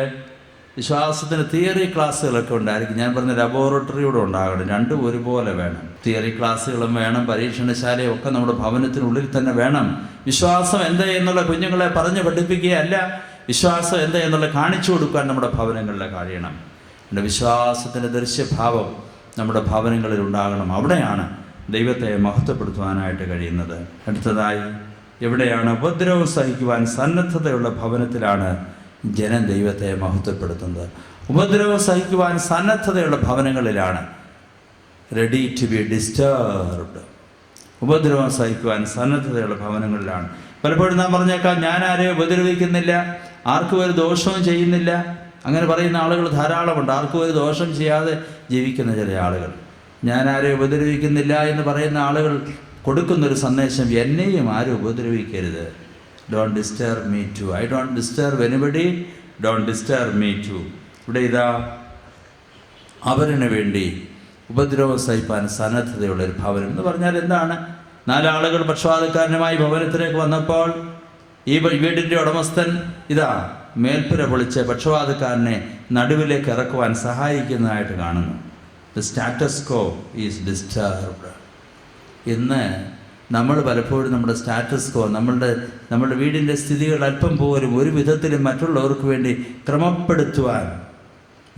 വിശ്വാസത്തിന് തിയറി ക്ലാസ്സുകളൊക്കെ ഉണ്ടായിരിക്കും. ഞാൻ പറഞ്ഞ ലബോറട്ടറിയോടെ ഉണ്ടാകണം. രണ്ടും ഒരുപോലെ വേണം. തിയറി ക്ലാസ്സുകളും വേണം, പരീക്ഷണശാലയും ഒക്കെ നമ്മുടെ ഭവനത്തിനുള്ളിൽ തന്നെ വേണം. വിശ്വാസം എന്താ എന്നുള്ള കുഞ്ഞുങ്ങളെ പറഞ്ഞ് പഠിപ്പിക്കുകയല്ല, വിശ്വാസം എന്താ എന്നുള്ള കാണിച്ചു കൊടുക്കാൻ നമ്മുടെ ഭവനങ്ങളിൽ കഴിയണം. എൻ്റെ വിശ്വാസത്തിൻ്റെ ദൃശ്യഭാവം നമ്മുടെ ഭവനങ്ങളിൽ ഉണ്ടാകണം. അവിടെയാണ് ദൈവത്തെ മഹത്വപ്പെടുത്തുവാനായിട്ട് കഴിയുന്നത്. അടുത്തതായി, എവിടെയാണ് ഉപദ്രവം സഹിക്കുവാൻ സന്നദ്ധതയുള്ള ഭവനത്തിലാണ് ജനം ദൈവത്തെ മഹത്വപ്പെടുത്തുന്നത്. ഉപദ്രവം സഹിക്കുവാൻ സന്നദ്ധതയുള്ള ഭവനങ്ങളിലാണ് റെഡി ടു ബി ഡിസ്റ്റർബ്ഡ്. ഉപദ്രവം സഹിക്കുവാൻ സന്നദ്ധതയുള്ള ഭവനങ്ങളിലാണ്. പലപ്പോഴും നാം പറഞ്ഞേക്കാം, ഞാൻ ആരെയും ഉപദ്രവിക്കുന്നില്ല, ആർക്കും ഒരു ദോഷവും ചെയ്യുന്നില്ല. അങ്ങനെ പറയുന്ന ആളുകൾ ധാരാളമുണ്ട്. ആർക്കും ഒരു ദോഷം ചെയ്യാതെ ജീവിക്കുന്ന ചില ആളുകൾ. ഞാൻ ആരെയും ഉപദ്രവിക്കുന്നില്ല എന്ന് പറയുന്ന ആളുകൾ കൊടുക്കുന്നൊരു സന്ദേശം, എന്നെയും ആരും ഉപദ്രവിക്കരുത്. Don't disturb me too. I don't disturb anybody, don't disturb me too. ഇവിടെ ഇതാ അവരിന് വേണ്ടി ഉപദ്രവം സഹിപ്പാൻ സന്നദ്ധതയുള്ളൊരു ഭവനം എന്ന് പറഞ്ഞാൽ എന്താണ്? 4 ആളുകൾ പക്ഷപാതക്കാരനുമായി ഭവനത്തിലേക്ക് വന്നപ്പോൾ ഈ വീടിൻ്റെ ഉടമസ്ഥൻ ഇതാ മേൽപ്പുര പൊളിച്ച് പക്ഷപാതക്കാരനെ നടുവിലേക്ക് ഇറക്കുവാൻ സഹായിക്കുന്നതായിട്ട് കാണുന്നു. The status co is disturbed. ഇന്ന് നമ്മൾ പലപ്പോഴും നമ്മുടെ സ്റ്റാറ്റസ് കോ, നമ്മുടെ വീടിൻ്റെ സ്ഥിതികൾ അല്പം പോലും ഒരു വിധത്തിലും മറ്റുള്ളവർക്ക് വേണ്ടി ക്രമപ്പെടുത്തുവാൻ.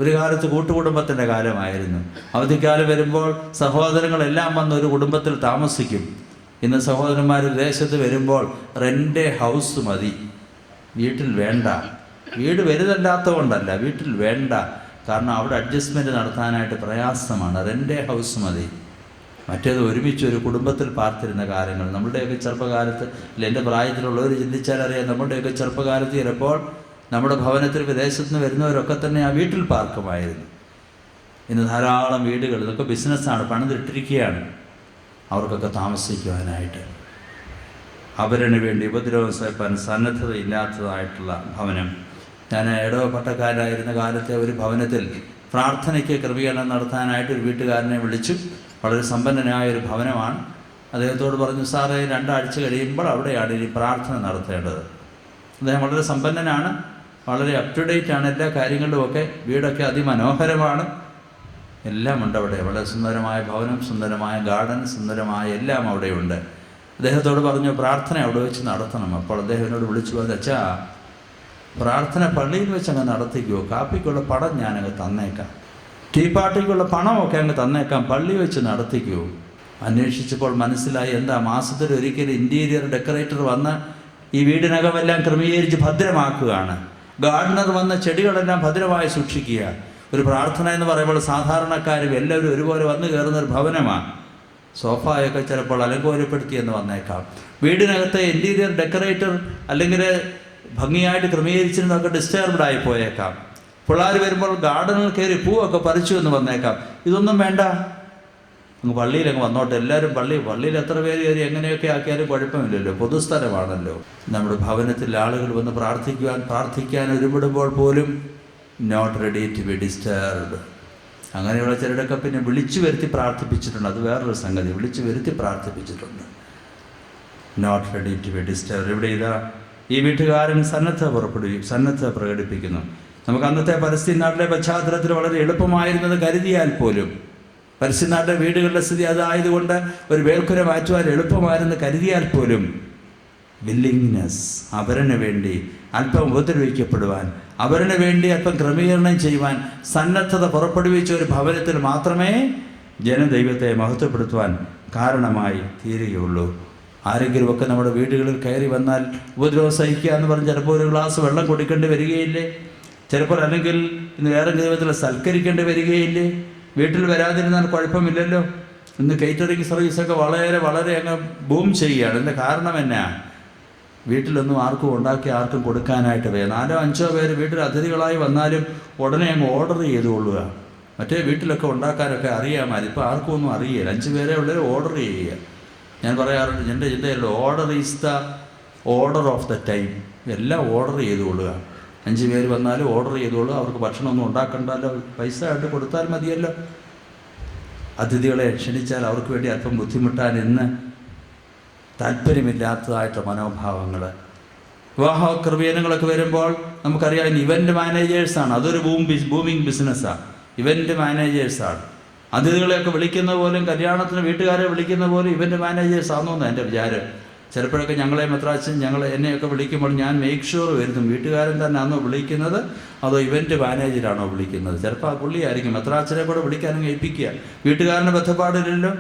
ഒരു കാലത്ത് കൂട്ടുകുടുംബത്തിൻ്റെ കാലമായിരുന്നു. അവധിക്കാലം വരുമ്പോൾ സഹോദരങ്ങളെല്ലാം വന്ന് ഒരു കുടുംബത്തിൽ താമസിക്കും. ഇന്ന് സഹോദരന്മാർ വിദേശത്ത് വരുമ്പോൾ റെൻ്റ് ഹൗസ് മതി, വീട്ടിൽ വേണ്ട. വീട് വലുതല്ലാത്ത കൊണ്ടല്ല, വീട്ടിൽ വേണ്ട. കാരണം അവിടെ അഡ്ജസ്റ്റ്മെൻറ്റ് നടത്താനായിട്ട് പ്രയാസമാണ്. റെൻ്റ് ഹൗസ് മതി. മറ്റേത് ഒരുമിച്ച് ഒരു കുടുംബത്തിൽ പാർത്തിരുന്ന കാലങ്ങൾ നമ്മുടെയൊക്കെ ചെറുപ്പകാലത്ത്, അല്ല എൻ്റെ പ്രായത്തിലുള്ളവർ ചിന്തിച്ചാലറിയാം, നമ്മുടെയൊക്കെ ചെറുപ്പകാലത്ത് ചിലപ്പോൾ നമ്മുടെ ഭവനത്തിൽ വിദേശത്ത് നിന്ന് വരുന്നവരൊക്കെ തന്നെ ആ വീട്ടിൽ പാർക്കുമായിരുന്നു. ഇന്ന് ധാരാളം വീടുകൾ, ഇതൊക്കെ ബിസിനസ്സാണ്, പണിതിട്ടിരിക്കുകയാണ് അവർക്കൊക്കെ താമസിക്കുവാനായിട്ട്. അവരിന് വേണ്ടി ഉപദ്രവം സഹിപ്പാൻ സന്നദ്ധതയില്ലാത്തതായിട്ടുള്ള ഭവനം. ഞാൻ ഇടവ പട്ടക്കാരായിരുന്ന കാലത്തെ ഒരു ഭവനത്തിൽ പ്രാർത്ഥനയ്ക്ക് ക്രമീകരണം നടത്താനായിട്ട് ഒരു വീട്ടുകാരനെ വിളിച്ചു. വളരെ സമ്പന്നനായ ഒരു ഭവനമാണ്. അദ്ദേഹത്തോട് പറഞ്ഞു, സാറേ 2 ആഴ്ച കഴിയുമ്പോൾ അവിടെയാണ് ഇനി പ്രാർത്ഥന നടത്തേണ്ടത്. അദ്ദേഹം വളരെ സമ്പന്നനാണ്, വളരെ അപ് ടു ഡേറ്റ് ആണ് എല്ലാ കാര്യങ്ങളിലുമൊക്കെ. വീടൊക്കെ അതിമനോഹരമാണ്, എല്ലാം ഉണ്ട് അവിടെ. വളരെ സുന്ദരമായ ഭവനം, സുന്ദരമായ ഗാർഡൻ, സുന്ദരമായ എല്ലാം അവിടെയുണ്ട്. അദ്ദേഹത്തോട് പറഞ്ഞു, പ്രാർത്ഥന അവിടെ വെച്ച് നടത്തണം. അപ്പോൾ അദ്ദേഹം എന്നോട് വിളിച്ചു പറഞ്ഞു, അച്ഛാ പ്രാർത്ഥന പള്ളിയിൽ വെച്ച് അങ്ങ് നടത്തിക്കുമോ? കാപ്പിക്കുള്ള പണം ഞാനങ്ങ് തന്നേക്കാം, ടീ പാർട്ടിക്കുള്ള പണമൊക്കെ അങ്ങ് തന്നേക്കാം, പള്ളി വെച്ച് നടത്തിക്കുമോ? അന്വേഷിച്ചപ്പോൾ മനസ്സിലായി, എന്താ മാസത്തിലൊരിക്കൽ ഇൻറ്റീരിയർ ഡെക്കറേറ്റർ വന്ന് ഈ വീടിനകമെല്ലാം ക്രമീകരിച്ച് ഭദ്രമാക്കുകയാണ്. ഗാർഡനർ വന്ന് ചെടികളെല്ലാം ഭദ്രമായി സൂക്ഷിക്കുക. ഒരു പ്രാർത്ഥന എന്ന് പറയുമ്പോൾ സാധാരണക്കാരും എല്ലാവരും ഒരുപോലെ വന്നു കയറുന്നൊരു ഭവനമാണ്. സോഫയൊക്കെ ചിലപ്പോൾ അലങ്കോലപ്പെടുത്തിയെന്ന് വന്നേക്കാം. വീടിനകത്തെ ഇൻറ്റീരിയർ ഡെക്കറേറ്റർ അല്ലെങ്കിൽ ഭംഗിയായിട്ട് ക്രമീകരിച്ചിരുന്നതൊക്കെ ഡിസ്റ്റർബ്ഡായി പോയേക്കാം. പിള്ളേർ വരുമ്പോൾ ഗാർഡനിൽ കയറി പൂവൊക്കെ പറിച്ചു എന്ന് വന്നേക്കാം. ഇതൊന്നും വേണ്ട, അങ്ങ് പള്ളിയിലങ്ങ് വന്നോട്ടെ. എല്ലാവരും പള്ളിയിൽ എത്ര പേര് കയറി എങ്ങനെയൊക്കെ ആക്കിയാലും കുഴപ്പമില്ലല്ലോ, പൊതുസ്ഥലമാണല്ലോ. നമ്മുടെ ഭവനത്തിൽ ആളുകൾ വന്ന് പ്രാർത്ഥിക്കാൻ ഒരുപെടുമ്പോൾ പോലും not ready to be disturbed. അങ്ങനെയുള്ള ചിലരൊക്കെ പിന്നെ വിളിച്ചു വരുത്തി പ്രാർത്ഥിപ്പിച്ചിട്ടുണ്ട്. അത് വേറൊരു സംഗതി, വിളിച്ചു വരുത്തി പ്രാർത്ഥിപ്പിച്ചിട്ടുണ്ട്. Not ready to be disturbed. ഇവിടെ ഇതാ ഈ വീട്ടുകാരൻ സന്നദ്ധ പ്രകടിപ്പിക്കുന്നു. നമുക്ക് അന്നത്തെ പലസ്തീൻ നാട്ടിലെ പശ്ചാത്തലത്തിൽ വളരെ എളുപ്പമായിരുന്നത് കരുതിയാൽ പോലും, പലസ്തീൻ നാട്ടിലെ വീടുകളുടെ സ്ഥിതി അതായതുകൊണ്ട് ഒരു വേൽക്കുര മാറ്റുവാൻ എളുപ്പമായിരുന്നു കരുതിയാൽ പോലും, വില്ലിങ്നെസ്, അവരന് വേണ്ടി അല്പം ഉപദ്രവിക്കപ്പെടുവാൻ, അവരന് വേണ്ടി അല്പം ക്രമീകരണം ചെയ്യുവാൻ സന്നദ്ധത പുറപ്പെടുവിച്ച ഒരു ഭവനത്തിൽ മാത്രമേ ജനദൈവത്തെ മഹത്വപ്പെടുത്തുവാൻ കാരണമായി തീരുകയുള്ളൂ. ആരെങ്കിലുമൊക്കെ നമ്മുടെ വീടുകളിൽ കയറി വന്നാൽ ഉപദ്രവം സഹിക്കുക എന്ന് പറഞ്ഞ് ചിലപ്പോൾ ഒരു ഗ്ലാസ് വെള്ളം കൊടുക്കേണ്ടി വരികയില്ലേ? ചിലപ്പോൾ അല്ലെങ്കിൽ ഇന്ന് വേറെ ദൈവത്തിൽ സൽക്കരിക്കേണ്ടി വരികയില്ലേ? വീട്ടിൽ വരാതിരുന്നാൽ കുഴപ്പമില്ലല്ലോ. ഇന്ന് കേറ്ററിംഗ് സർവീസൊക്കെ വളരെ അങ്ങ് ബൂം ചെയ്യുകയാണ്. ഇതിൻ്റെ കാരണം എന്നാ? വീട്ടിലൊന്നും ആർക്കും ഉണ്ടാക്കി ആർക്കും കൊടുക്കാനായിട്ട് വയ്യ. 4-5 പേര് വീട്ടിൽ അതിഥികളായി വന്നാലും ഉടനെ അങ്ങ് ഓർഡർ ചെയ്തുകൊള്ളുക. മറ്റേ വീട്ടിലൊക്കെ ഉണ്ടാക്കാനൊക്കെ അറിയാമായിരുന്നു. ഇപ്പോൾ ആർക്കും ഒന്നും അറിയില്ല. 5 പേരെ ഉള്ളവർ ഓർഡർ ചെയ്യുക. ഞാൻ പറയാറുണ്ട്, എൻ്റെ ചിന്തയല്ലോ, order is the order of the time. എല്ലാം ഓർഡർ ചെയ്തുകൊള്ളുക. 5 പേര് വന്നാലും ഓർഡർ ചെയ്തോളൂ. അവർക്ക് ഭക്ഷണമൊന്നും ഉണ്ടാക്കണ്ടല്ലോ, പൈസ ആയിട്ട് കൊടുത്താൽ മതിയല്ലോ. അതിഥികളെ ക്ഷണിച്ചാൽ അവർക്ക് വേണ്ടി അല്പം ബുദ്ധിമുട്ടാൻ ഇന്ന് താല്പര്യമില്ലാത്തതായിട്ട് മനോഭാവങ്ങൾ. വിവാഹ ക്രമീകരണങ്ങളൊക്കെ വരുമ്പോൾ നമുക്കറിയാം, ഇവൻ്റ് മാനേജേഴ്സാണ്. അതൊരു ബൂമിങ് ബിസിനസ്സാണ്. ഇവൻ്റ് മാനേജേഴ്സാണ്. അതിഥികളെയൊക്കെ വിളിക്കുന്ന പോലും, കല്യാണത്തിന് വീട്ടുകാരെ വിളിക്കുന്ന പോലും ഇവൻ്റ് മാനേജേഴ്സാണെന്നാണ് എൻ്റെ വിചാരം. ചിലപ്പോഴൊക്കെ എന്നെയൊക്കെ വിളിക്കുമ്പോൾ ഞാൻ മേക്ക് ഷുവർ വരുത്തും, വീട്ടുകാരൻ തന്നെ ആണോ വിളിക്കുന്നത് അതോ ഇവൻ്റ് മാനേജറാണോ വിളിക്കുന്നത്. ചിലപ്പോൾ ആ പുള്ളിയായിരിക്കും. മെത്രാച്ചനെ കൂടെ വിളിക്കാനും ഏൽപ്പിക്കുക. വീട്ടുകാരന് ബന്ധപ്പാടില്ലല്ലോ.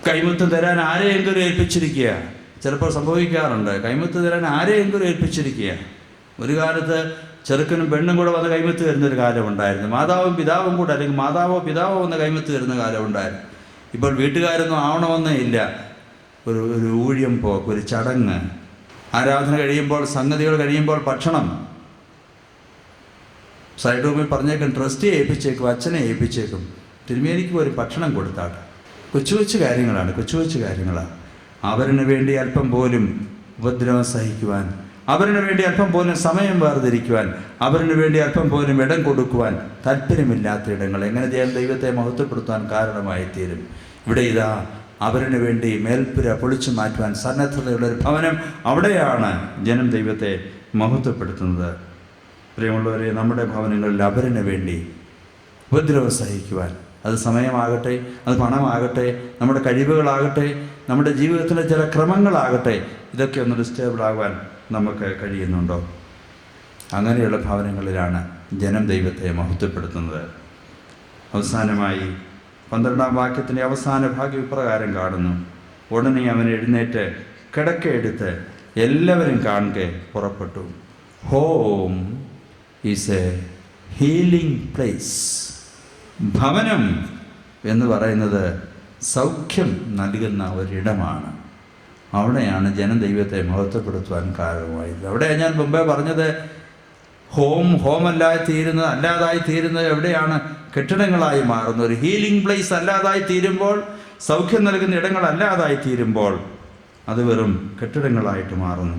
കൈമുത്ത് തരാൻ ആരെയെങ്കിലും ഏൽപ്പിച്ചിരിക്കുക. ചിലപ്പോൾ സംഭവിക്കാറുണ്ട്, കൈമുത്ത് തരാൻ ആരെയെങ്കിലും ഏൽപ്പിച്ചിരിക്കുക. ഒരു കാലത്ത് ചെറുക്കനും പെണ്ണും കൂടെ വന്ന് കൈമുത്ത് തരുന്നൊരു കാലമുണ്ടായിരുന്നു. മാതാവും പിതാവും കൂടെ, അല്ലെങ്കിൽ മാതാവോ പിതാവോ വന്ന് കൈമുത്ത് തരുന്ന കാലമുണ്ടായിരുന്നു. ഇപ്പോൾ വീട്ടുകാരൊന്നും ആവണമെന്നേ ഇല്ല. ഒരു ഊഴിയം പോക്ക്, ഒരു ചടങ്ങ്, ആരാധന കഴിയുമ്പോൾ, സംഗതികൾ കഴിയുമ്പോൾ ഭക്ഷണം. സൈഡ് റൂമിൽ പറഞ്ഞേക്കും, ട്രസ്റ്റി ഏൽപ്പിച്ചേക്കും, അച്ഛനെ ഏൽപ്പിച്ചേക്കും, തിരുമേനിക്ക് ഒരു ഭക്ഷണം കൊടുത്താട്ടെ. കൊച്ചു കാര്യങ്ങളാണ്. അവരിന് വേണ്ടി അല്പം പോലും ഉപദ്രവം സഹിക്കുവാൻ, അവരിന് വേണ്ടി അല്പം പോലും സമയം വേർതിരിക്കുവാൻ, അവരിന് വേണ്ടി അല്പം പോലും ഇടം കൊടുക്കുവാൻ താല്പര്യമില്ലാത്ത ഇടങ്ങൾ എങ്ങനെ ദൈവത്തെ മഹത്വപ്പെടുത്താൻ കാരണമായി തീരും. ഇവിടെ ഇതാ അവരിന് വേണ്ടി മേൽപ്പുര പൊളിച്ചു മാറ്റുവാൻ സന്നദ്ധതയുള്ളൊരു ഭവനം, അവിടെയാണ് ജനം ദൈവത്തെ മഹത്വപ്പെടുത്തുന്നത്. പ്രിയമുള്ളവരെ, നമ്മുടെ ഭവനങ്ങളിൽ അവരിന് വേണ്ടി ഉപദ്രവം സഹിക്കുവാൻ, അത് സമയമാകട്ടെ, അത് പണമാകട്ടെ, നമ്മുടെ കഴിവുകളാകട്ടെ, നമ്മുടെ ജീവിതത്തിലെ ചില ക്രമങ്ങളാകട്ടെ, ഇതൊക്കെ ഒന്ന് ഡിസ്റ്റേബിൾ ആകുവാൻ നമുക്ക് കഴിയുന്നുണ്ടോ? അങ്ങനെയുള്ള ഭവനങ്ങളിലാണ് ജനം ദൈവത്തെ മഹത്വപ്പെടുത്തുന്നത്. അവസാനമായി 12-ാം വാക്യത്തിൻ്റെ അവസാന ഭാഗ്യം ഇപ്രകാരം കാണുന്നു: ഉടനെ അവൻ എഴുന്നേറ്റ് കിടക്കയെടുത്ത് എല്ലാവരും കാണുക പുറപ്പെട്ടു. Home is A healing place. ഭവനം എന്ന് പറയുന്നത് സൗഖ്യം നൽകുന്ന ഒരിടമാണ്. അവിടെയാണ് ജനം ദൈവത്തെ മഹത്വപ്പെടുത്തുവാൻ കാരണമായത്. അവിടെ ഞാൻ മുമ്പേ പറഞ്ഞത്, ഹോമല്ലാതെ തീരുന്നത്, അല്ലാതായി തീരുന്നത് എവിടെയാണ്? കെട്ടിടങ്ങളായി മാറുന്നു. ഒരു ഹീലിംഗ് പ്ലേസ് അല്ലാതായി തീരുമ്പോൾ, സൗഖ്യം നൽകുന്ന ഇടങ്ങൾ അല്ലാതായി തീരുമ്പോൾ, അത് വെറും കെട്ടിടങ്ങളായിട്ട് മാറുന്നു.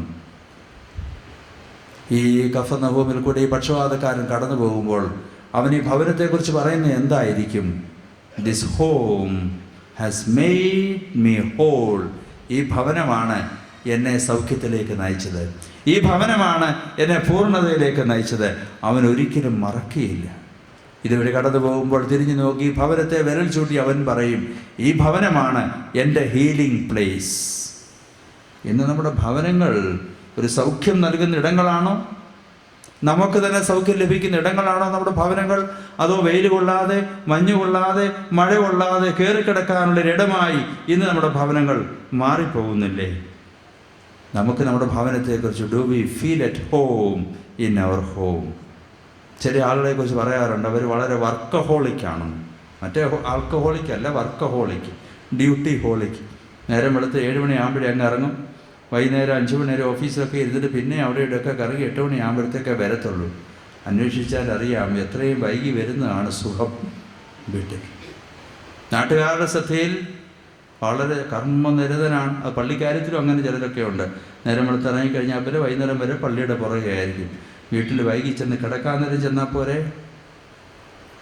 ഈ കഫർനഹൂമിൽ കൂടി ഈ പക്ഷപാതക്കാരൻ കടന്നു പോകുമ്പോൾ അവൻ ഈ ഭവനത്തെക്കുറിച്ച് പറയുന്നത് എന്തായിരിക്കും? This home has made me whole. ഈ ഭവനമാണ് എന്നെ സൗഖ്യത്തിലേക്ക് നയിച്ചത്. ഈ ഭവനമാണ് എന്നെ പൂർണ്ണതയിലേക്ക് നയിച്ചത്. അവൻ ഒരിക്കലും മറക്കുകയില്ല. ഇതുവഴി കടന്നു പോകുമ്പോൾ തിരിഞ്ഞു നോക്കി ഭവനത്തെ വിരൽ ചൂണ്ടി അവൻ പറയും, ഈ ഭവനമാണ് എൻ്റെ ഹീലിംഗ് പ്ലേസ്. ഇന്ന് നമ്മുടെ ഭവനങ്ങൾ ഒരു സൗഖ്യം നൽകുന്ന ഇടങ്ങളാണോ? നമുക്ക് തന്നെ സൗഖ്യം ലഭിക്കുന്ന ഇടങ്ങളാണോ നമ്മുടെ ഭവനങ്ങൾ? അതോ വെയിൽ കൊള്ളാതെ, മഞ്ഞ് കൊള്ളാതെ, മഴ കൊള്ളാതെ കയറിക്കിടക്കാനുള്ളൊരിടമായി ഇന്ന് നമ്മുടെ ഭവനങ്ങൾ മാറിപ്പോകുന്നില്ലേ? നമുക്ക് നമ്മുടെ ഭവനത്തെക്കുറിച്ച്, do we feel at home in our home? ചില ആളുകളെക്കുറിച്ച് പറയാറുണ്ട്, അവർ വളരെ വർക്കഹോളിക്കാണ്. മറ്റേ ആൽക്കഹോളിക്കല്ല, വർക്കഹോളിക്ക്, ഡ്യൂട്ടി ഹോളിക്ക്. നേരം വെളുത്ത് 7 മണിയാകുമ്പോഴേ അങ്ങ് ഇറങ്ങും, വൈകുന്നേരം 5 മണി വരെ ഓഫീസിലൊക്കെ ഇരുന്നിട്ട് പിന്നെ അവിടെ ഇവിടെയൊക്കെ കറങ്ങി 8 മണിയാകുമ്പോഴത്തേക്കേ വരത്തുള്ളൂ. അന്വേഷിച്ചാൽ അറിയാം എത്രയും വൈകി വരുന്നതാണ് സുഖം വീട്ടിൽ. നാട്ടുകാരുടെ ശ്രദ്ധയിൽ വളരെ കർമ്മനിരതനാണ്. അത് പള്ളിക്കാര്യത്തിലും അങ്ങനെ ചിലരൊക്കെ ഉണ്ട്. നേരം വെളുത്ത് ഇറങ്ങിക്കഴിഞ്ഞാൽ അവരെ വൈകുന്നേരം വരെ പള്ളിയുടെ പുറകെ ആയിരിക്കും. വീട്ടിൽ വൈകി ചെന്ന് കിടക്കാൻ നേരം ചെന്നാൽ പോരെ?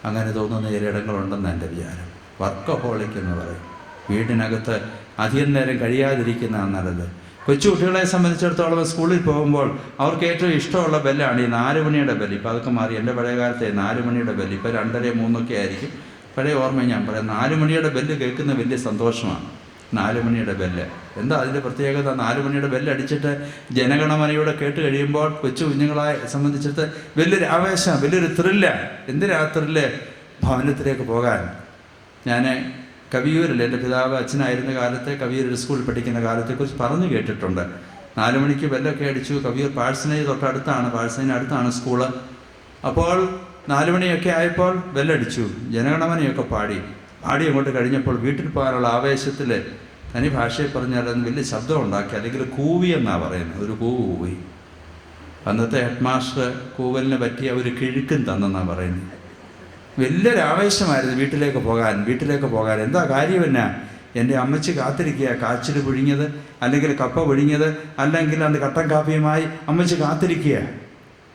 അങ്ങനെ തോന്നുന്ന ചില ഇടങ്ങളുണ്ടെന്ന് എൻ്റെ വിചാരം. വർക്കഹോളിക് എന്ന് പറയും. വീടിനകത്ത് അധികം നേരം കഴിയാതിരിക്കുന്നതാണ് നല്ലത്. കൊച്ചുകുട്ടികളെ സംബന്ധിച്ചിടത്തോളം സ്കൂളിൽ പോകുമ്പോൾ അവർക്ക് ഏറ്റവും ഇഷ്ടമുള്ള ബെല്ലാണ് ഈ 4 മണിയുടെ ബെല്ല്. ഇപ്പോൾ അതൊക്കെ മാറി. എൻ്റെ പഴയ കാലത്തെ 4 മണിയുടെ ബെല്ല്, ഇപ്പോൾ 2:30, 3 ആയിരിക്കും. പഴയ ഓർമ്മ ഞാൻ പറയാം. 4 മണിയുടെ ബെല്ല് കേൾക്കുന്ന വലിയ സന്തോഷമാണ്. 4 മണിയുടെ ബെല്ല് എന്താ അതിൻ്റെ പ്രത്യേകത? 4 മണിയുടെ ബെല്ല് അടിച്ചിട്ട് ജനഗണമനയോടെ കേട്ട് കഴിയുമ്പോൾ കൊച്ചു കുഞ്ഞുങ്ങളെ സംബന്ധിച്ചിട്ട് വലിയൊരു ആവേശം, വലിയൊരു ത്രില്ല. എന്തിനാ ത്രില്ല്? ഭവനത്തിലേക്ക് പോകാൻ. ഞാൻ കവിയൂരിൽ, എൻ്റെ പിതാവ് അച്ഛനായിരുന്ന കാലത്തെ കവിയൂർ സ്കൂളിൽ പഠിക്കുന്ന കാലത്തെക്കുറിച്ച് പറഞ്ഞു കേട്ടിട്ടുണ്ട്. 4 മണിക്ക് ബെല്ലൊക്കെ അടിച്ചു. കവിയൂർ പാഴ്സനേജ് തൊട്ടടുത്താണ്, പാഴ്സനേജിന് അടുത്താണ് സ്കൂള്. അപ്പോൾ 4 മണിയൊക്കെ ആയപ്പോൾ ബെല്ലടിച്ചു, ജനഗണമനയൊക്കെ പാടി അങ്ങോട്ട് കഴിഞ്ഞപ്പോൾ വീട്ടിൽ പോകാനുള്ള ആവേശത്തിൽ തനി ഭാഷയിൽ പറഞ്ഞാൽ അത് വലിയ ശബ്ദം ഉണ്ടാക്കി, അല്ലെങ്കിൽ കൂവി എന്നാണ് പറയുന്നത്. ഒരു കൂവി. അന്നത്തെ ഹെഡ് മാസ്റ്റർ കൂവലിനെ പറ്റിയ ഒരു കിഴുക്കും തന്നെന്നാണ് പറയുന്നത്. വലിയൊരു ആവേശമായിരുന്നു വീട്ടിലേക്ക് പോകാൻ. എന്താ കാര്യം? എന്നാ? എൻ്റെ അമ്മച്ചി കാത്തിരിക്കുക. കാച്ചിൽ പുഴുങ്ങിയത്, അല്ലെങ്കിൽ കപ്പ പുഴുങ്ങിയത്, അല്ലെങ്കിൽ അന്ന് കട്ടൻ കാപ്പിയുമായി അമ്മച്ചി കാത്തിരിക്കുക.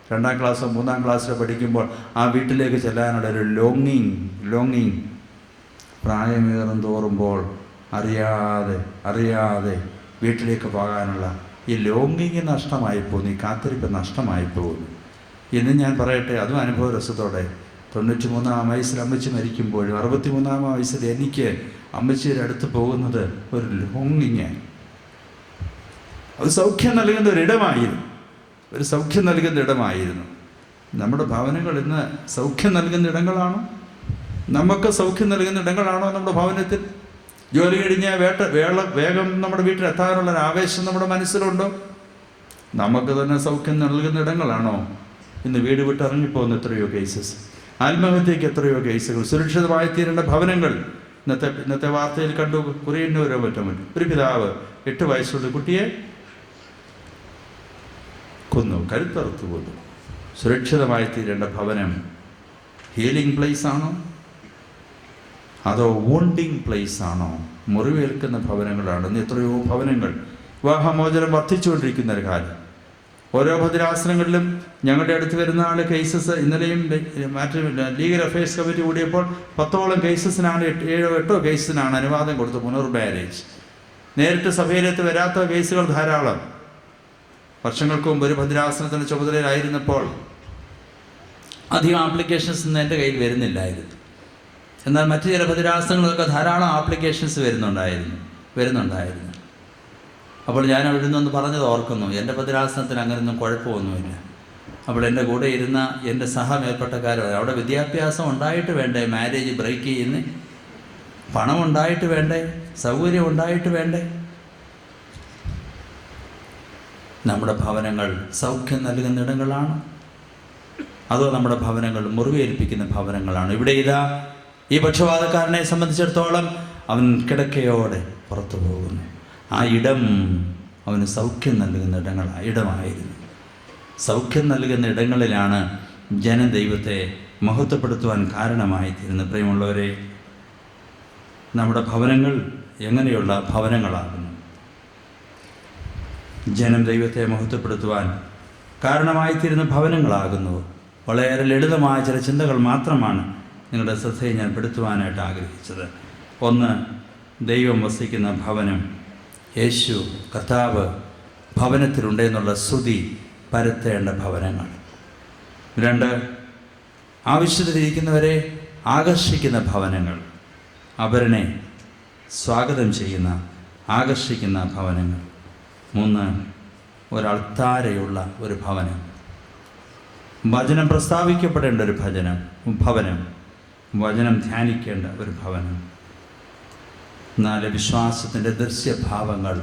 2ാം ക്ലാസ്സോ 3ാം ക്ലാസ്സിലോ പഠിക്കുമ്പോൾ ആ വീട്ടിലേക്ക് ചെല്ലാനുള്ള ഒരു ലോങ്ങിങ്. പ്രായമേറും തോറുമ്പോൾ അറിയാതെ വീട്ടിലേക്ക് പോകാനുള്ള ഈ ലോങ്ങിങ് നഷ്ടമായി പോകുന്നു, ഈ കാത്തിരിപ്പ് നഷ്ടമായി പോകുന്നു. ഇന്ന് ഞാൻ പറയട്ടെ, അതും അനുഭവ രസത്തോടെ, 93-ാം വയസ്സിൽ അമ്മച്ചി മരിക്കുമ്പോഴും 63-ാം വയസ്സിൽ എനിക്ക് അമ്മച്ചിയുടെ അടുത്ത് പോകുന്നത് ഒരു ലോങ്ങിങ്. അത് സൗഖ്യം നൽകുന്ന ഒരിടമായിരുന്നു. നമ്മുടെ ഭവനങ്ങൾ ഇന്ന് സൗഖ്യം നൽകുന്ന ഇടങ്ങളാണോ? നമുക്ക് സൗഖ്യം നൽകുന്ന ഇടങ്ങളാണോ നമ്മുടെ ഭവനത്തിൽ? ജോലി കഴിഞ്ഞ് വേഗം നമ്മുടെ വീട്ടിലെത്താനുള്ളൊരു ആവേശം നമ്മുടെ മനസ്സിലുണ്ടോ? നമുക്ക് തന്നെ സൗഖ്യം നൽകുന്ന ഇടങ്ങളാണോ ഇന്ന് വീട് വിട്ട് ഇറങ്ങിപ്പോകുന്ന എത്രയോ കേസസ്? ആത്മഹത്യക്ക് എത്രയോ കേസുകൾ. സുരക്ഷിതമായി തീരേണ്ട ഭവനങ്ങൾ ഇന്നത്തെ വാർത്തയിൽ കണ്ടു. കുറിയന്നൂരോ മറ്റും ഒരു പിതാവ് 8 വയസ്സുള്ള കുട്ടിയെ കൊന്നു, കരുത്തറുത്തു കൊന്നു. സുരക്ഷിതമായി തീരേണ്ട ഭവനം ഹീലിംഗ് പ്ലേസ് ആണോ, അതോ വോണ്ടിങ് പ്ലേസ് ആണോ? മുറിവേൽക്കുന്ന ഭവനങ്ങളാണ് ഇന്ന് എത്രയോ ഭവനങ്ങൾ. വിവാഹമോചനം വർദ്ധിച്ചുകൊണ്ടിരിക്കുന്ന ഒരു കാലം. ഓരോ ഭദ്രാസനങ്ങളിലും ഞങ്ങളുടെ അടുത്ത് വരുന്ന ആൾ കേസസ്, ഇന്നലെയും ലീഗൽ അഫയേഴ്സ് കമ്മിറ്റി കൂടിയപ്പോൾ 10ഓളം കേസസിനാണ് 7-8 കേസസിനാണ് അനുവാദം കൊടുത്തു പുനർമാരേജ്. നേരിട്ട് സഭയിലെത്ത് വരാത്ത കേസുകൾ ധാരാളം. വർഷങ്ങൾക്ക് മുമ്പ് ഒരു ഭദ്രാസനത്തിൻ്റെ ചുമതലയിലായിരുന്നപ്പോൾ അധികം ആപ്ലിക്കേഷൻസ് ഒന്നും എൻ്റെ കയ്യിൽ വരുന്നില്ലായിരുന്നു. എന്നാൽ മറ്റു ചില ഭദ്രാസനങ്ങളൊക്കെ ധാരാളം ആപ്ലിക്കേഷൻസ് വരുന്നുണ്ടായിരുന്നു. അപ്പോൾ ഞാൻ അവിടെ നിന്ന് പറഞ്ഞത് ഓർക്കുന്നു, എൻ്റെ ഭദ്രാസനത്തിന് അങ്ങനെയൊന്നും കുഴപ്പമൊന്നുമില്ല. അപ്പോൾ എൻ്റെ കൂടെ ഇരുന്ന എൻ്റെ സഹമേൽപ്പട്ടക്കാരോ, അവിടെ വിദ്യാഭ്യാസം ഉണ്ടായിട്ട് വേണ്ടേ മാരേജ് ബ്രേക്ക് ചെയ്യുന്നേ? പണം ഉണ്ടായിട്ട് വേണ്ടേ? സൗകര്യം ഉണ്ടായിട്ട് വേണ്ടേ? നമ്മുടെ ഭവനങ്ങൾ സൗഖ്യം നൽകുന്ന ഇടങ്ങളാണ്, അതോ നമ്മുടെ ഭവനങ്ങൾ മുറിവേൽപ്പിക്കുന്ന ഭവനങ്ങളാണ്? ഇവിടെ ഇതാ ഈ പക്ഷപാതക്കാരനെ സംബന്ധിച്ചിടത്തോളം അവൻ കിടക്കയോടെ പുറത്തു പോകുന്നു. ആ ഇടം അവന് സൗഖ്യം നൽകുന്ന ഇടമായിരുന്നു. സൗഖ്യം നൽകുന്ന ഇടങ്ങളിലാണ് ജനം ദൈവത്തെ മഹത്വപ്പെടുത്തുവാൻ കാരണമായി തീരുന്നത്. പ്രിയമുള്ളവരെ, നമ്മുടെ ഭവനങ്ങൾ എങ്ങനെയുള്ള ഭവനങ്ങളാകുന്നു? ജനം ദൈവത്തെ മഹത്വപ്പെടുത്തുവാൻ കാരണമായിത്തീരുന്ന ഭവനങ്ങളാകുന്നു. വളരെ ലളിതമായ ചില ചിന്തകൾ മാത്രമാണ് നിങ്ങളുടെ ശ്രദ്ധയെ ഞാൻ പെടുത്തുവാനായിട്ട് ആഗ്രഹിച്ചത്. ഒന്ന്, ദൈവം വസിക്കുന്ന ഭവനം. യേശു കർത്താവ് ഭവനത്തിലുണ്ടെന്നുള്ള സ്തുതി പരത്തേണ്ട ഭവനങ്ങൾ. 2, ആവശ്യത്തിലിരിക്കുന്നവരെ ആകർഷിക്കുന്ന ഭവനങ്ങൾ. അവരനെ സ്വാഗതം ചെയ്യുന്ന, ആകർഷിക്കുന്ന ഭവനങ്ങൾ. 3, ഒരൾത്താരയുള്ള ഒരു ഭവനം. വചനം പ്രസ്താവിക്കപ്പെടേണ്ട ഒരു ഭവനം. വചനം ധ്യാനിക്കേണ്ട ഒരു ഭവനം. 4, വിശ്വാസത്തിൻ്റെ ദൃശ്യഭാവങ്ങൾ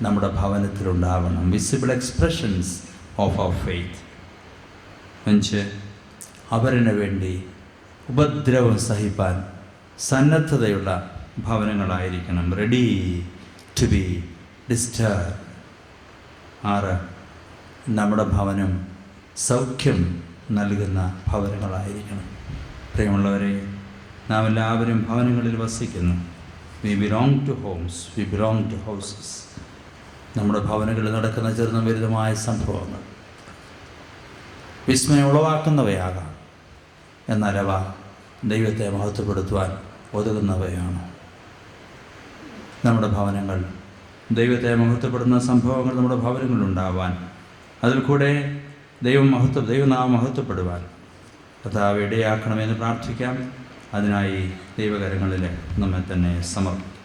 നമ്മുടെ ഭവനത്തിലുണ്ടാവണം. Visible expressions of our faith. 5, അവരിന് വേണ്ടി ഉപദ്രവം സഹിപ്പാൻ സന്നദ്ധതയുള്ള ഭവനങ്ങളായിരിക്കണം. Ready to be disturb. 6, നമ്മുടെ ഭവനം സൗഖ്യം നൽകുന്ന ഭവനങ്ങളായിരിക്കണം. പ്രിയമുള്ളവരെ, നാം എല്ലാവരും ഭവനങ്ങളിൽ വസിക്കുന്നു. We belong to homes, we belong to houses. നമ്മുടെ ഭവനങ്ങളിൽ നടക്കുന്ന ചെറുതും വലുതുമായ സംഭവങ്ങൾ വിസ്മയം ഉളവാക്കുന്നവയാകാം, എന്നാൽ അവ ദൈവത്തെ മഹത്വപ്പെടുത്തുവാൻ ഒതുങ്ങുന്നവയാണ്. നമ്മുടെ ഭവനങ്ങൾ ദൈവത്തെ മഹത്വപ്പെടുന്ന സംഭവങ്ങൾ നമ്മുടെ ഭവനങ്ങളിലുണ്ടാവാൻ, അതിൽ കൂടെ ദൈവനാമം മഹത്വപ്പെടുവാൻ കർത്താവ് ഇടയാക്കണമെന്ന് പ്രാർത്ഥിക്കാം. അതിനായി ദൈവകരങ്ങളിൽ നമ്മെ തന്നെ സമർപ്പിക്കാം.